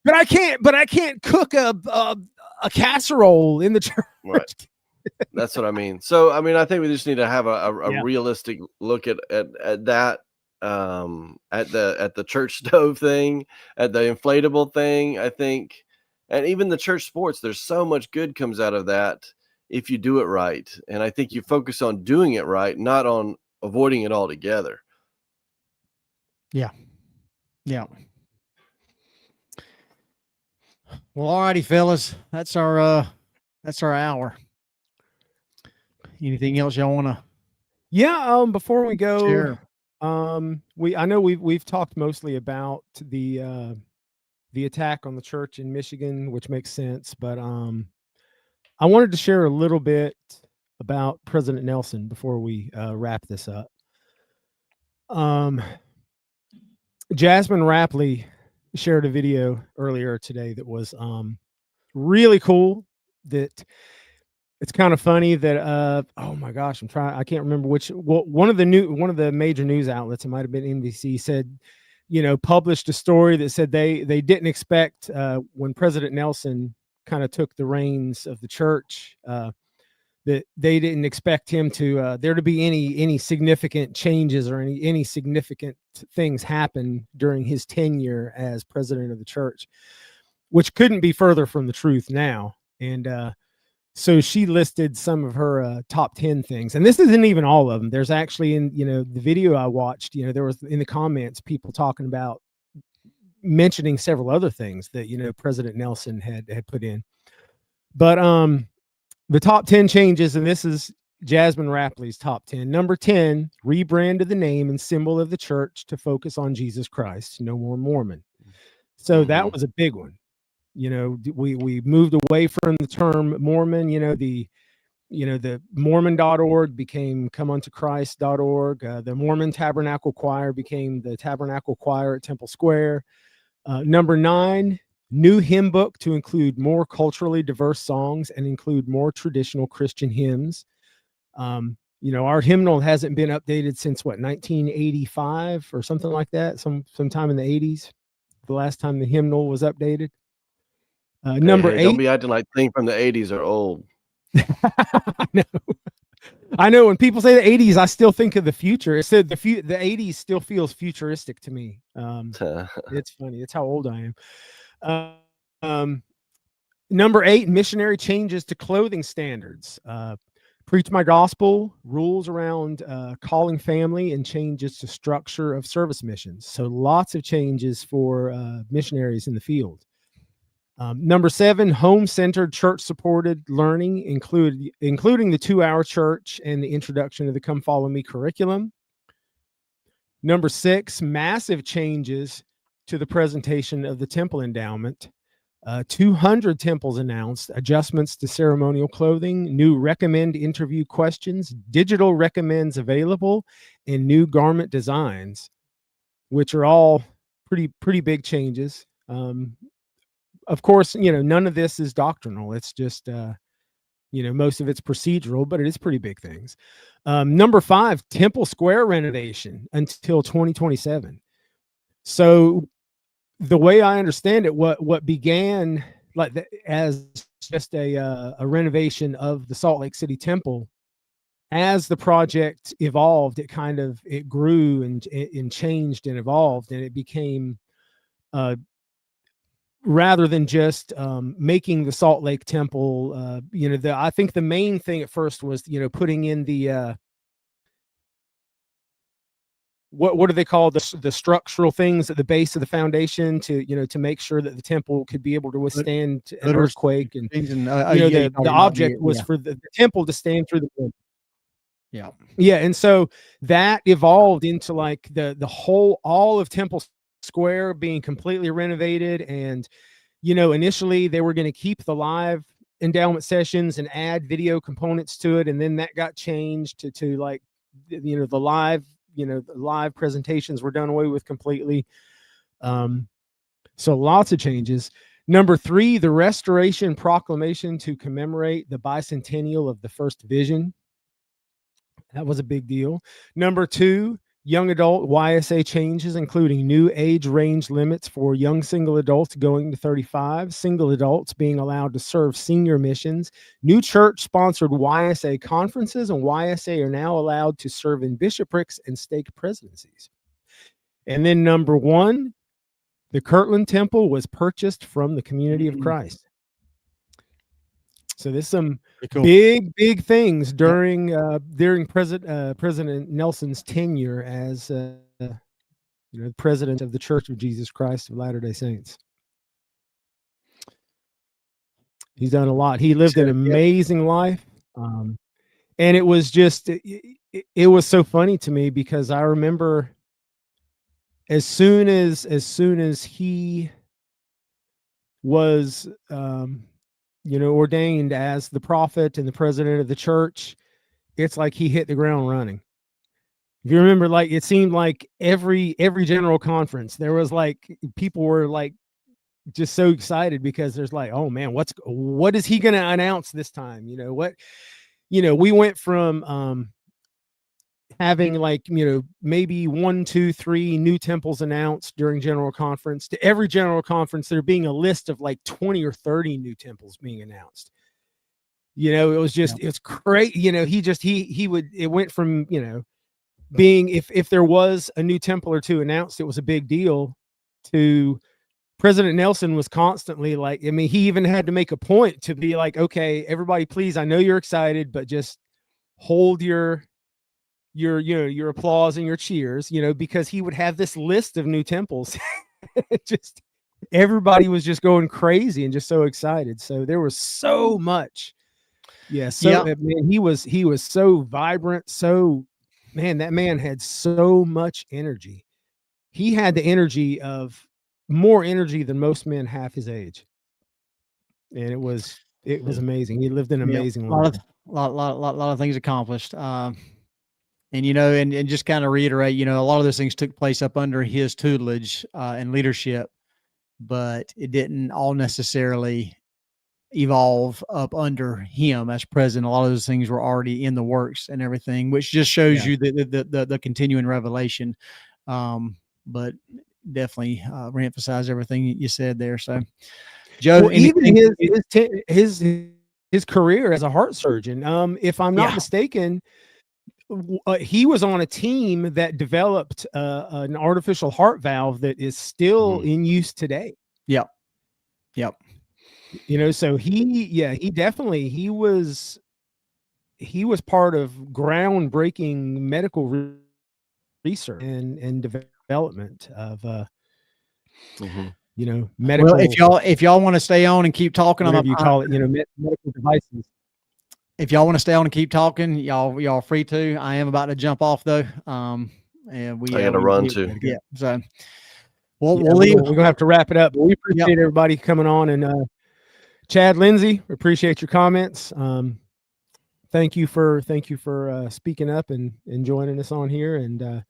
but I can't cook a casserole in the church. Right. That's what I mean. So, I mean, I think we just need to have a realistic look at that, at the church stove thing, at the inflatable thing, I think, and even the church sports. There's so much good comes out of that if you do it right. And I think you focus on doing it right, not on avoiding it altogether. Yeah. Yeah. Well, all righty, fellas. That's our hour. Anything else y'all want to? Yeah. Before we go, share? I know we've talked mostly about the attack on the church in Michigan, which makes sense, but I wanted to share a little bit about President Nelson before we wrap this up. Jasmine Rapley shared a video earlier today that was really cool. That it's kind of funny that oh my gosh, I can't remember which. Well, one of the major news outlets, it might have been NBC, said, published a story that said they didn't expect when President Nelson kind of took the reins of the church, that they didn't expect him to there to be any significant changes or any significant things happen during his tenure as president of the church, which couldn't be further from the truth now. And so she listed some of her top 10 things, and this isn't even all of them. There's actually, in the video I watched, there was in the comments people talking about mentioning several other things that President Nelson had put in. But the top 10 changes, and this is Jasmine Rapley's top 10. Number 10, rebranded the name and symbol of the church to focus on Jesus Christ. No more Mormon. So that was a big one. We moved away from the term Mormon. The Mormon.org became comeuntoChrist.org. The Mormon Tabernacle Choir became the Tabernacle Choir at Temple Square. Number 9, new hymn book to include more culturally diverse songs and include more traditional Christian hymns. Our hymnal hasn't been updated since 1985 or something like that. Sometime in the 80s, the last time the hymnal was updated. Number 8. Don't be acting like things from the 80s are old. I know when people say the 80s, I still think of the future. It said the 80s still feels futuristic to me. It's funny. It's how old I am. Number 8, missionary changes to clothing standards. Preach my gospel, rules around calling family, and changes to structure of service missions. So lots of changes for missionaries in the field. Number 7, home-centered, church-supported learning, including the 2-hour church and the introduction of the Come Follow Me curriculum. Number 6, massive changes to the presentation of the temple endowment. 200 temples announced, adjustments to ceremonial clothing, new recommend interview questions, digital recommends available, and new garment designs, which are all pretty big changes. Of course, none of this is doctrinal. It's just, most of it's procedural, but it is pretty big things. Number 5, Temple Square renovation until 2027. So the way I understand it, what began as just a renovation of the Salt Lake City Temple, as the project evolved, it grew and changed and evolved, and it became rather than just making the Salt Lake Temple, I think the main thing at first was, putting in the what do they call the structural things at the base of the foundation to make sure that the temple could be able to withstand an earthquake, and the object was for the temple to stand through the wind. Yeah, and so that evolved into like all of Temple Square being completely renovated, and initially they were going to keep the live endowment sessions and add video components to it, and then that got changed to like the live presentations were done away with completely. So lots of changes. Number 3, the restoration proclamation to commemorate the bicentennial of the first vision. That was a big deal. Number 2, young adult YSA changes, including new age range limits for young single adults going to 35, single adults being allowed to serve senior missions, new church-sponsored YSA conferences, and YSA are now allowed to serve in bishoprics and stake presidencies. And then number 1, the Kirtland Temple was purchased from the Community of Christ. So there's some big things during President Nelson's tenure as president of the Church of Jesus Christ of Latter-day Saints. He's done a lot. He lived an amazing life, and it was just it was so funny to me because I remember as soon as he was ordained as the prophet and the president of the church, it's like he hit the ground running. If you remember, like it seemed like every general conference there was like people were like just so excited because there's like, oh man, what is he going to announce this time? We went from having like, maybe 1, 2, 3 new temples announced during general conference to every general conference there being a list of like 20 or 30 new temples being announced. It was just, it's great. It went from, being, if there was a new temple or two announced, it was a big deal, to President Nelson was constantly like, I mean, he even had to make a point to be like, okay, everybody, please, I know you're excited, but just hold your applause and your cheers, because he would have this list of new temples. Just everybody was just going crazy and just so excited. So there was so much. Yeah. So man, he was so vibrant. So man, that man had so much energy. He had the energy of more energy than most men half his age. And it was amazing. He lived an amazing life. A lot of things accomplished. And and just kind of reiterate, a lot of those things took place up under his tutelage and leadership, but it didn't all necessarily evolve up under him as president. A lot of those things were already in the works and everything, which just shows you the continuing revelation. But definitely reemphasize everything you said there. So, Joe, well, even his career as a heart surgeon, if I'm not mistaken, he was on a team that developed an artificial heart valve that is still in use today. Yep. So he definitely, he was part of groundbreaking medical research and development of medical. Well, if y'all want to stay on and keep talking, whatever you call it, medical devices. If y'all want to stay on and keep talking, y'all free to. I am about to jump off though. And I got to run too. Yeah. So we'll leave. We're gonna have to wrap it up. But we appreciate everybody coming on, and Chad, Lindsay, we appreciate your comments. Thank you for speaking up and joining us on here, and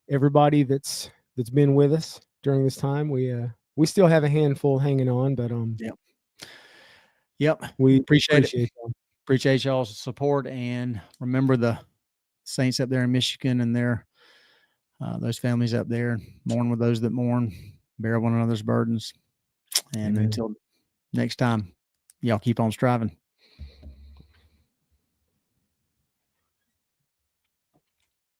everybody that's been with us during this time. We still have a handful hanging on, but we appreciate it. Appreciate y'all's support, and remember the saints up there in Michigan and their those families up there. Mourn with those that mourn, bear one another's burdens, and until next time, y'all keep on striving.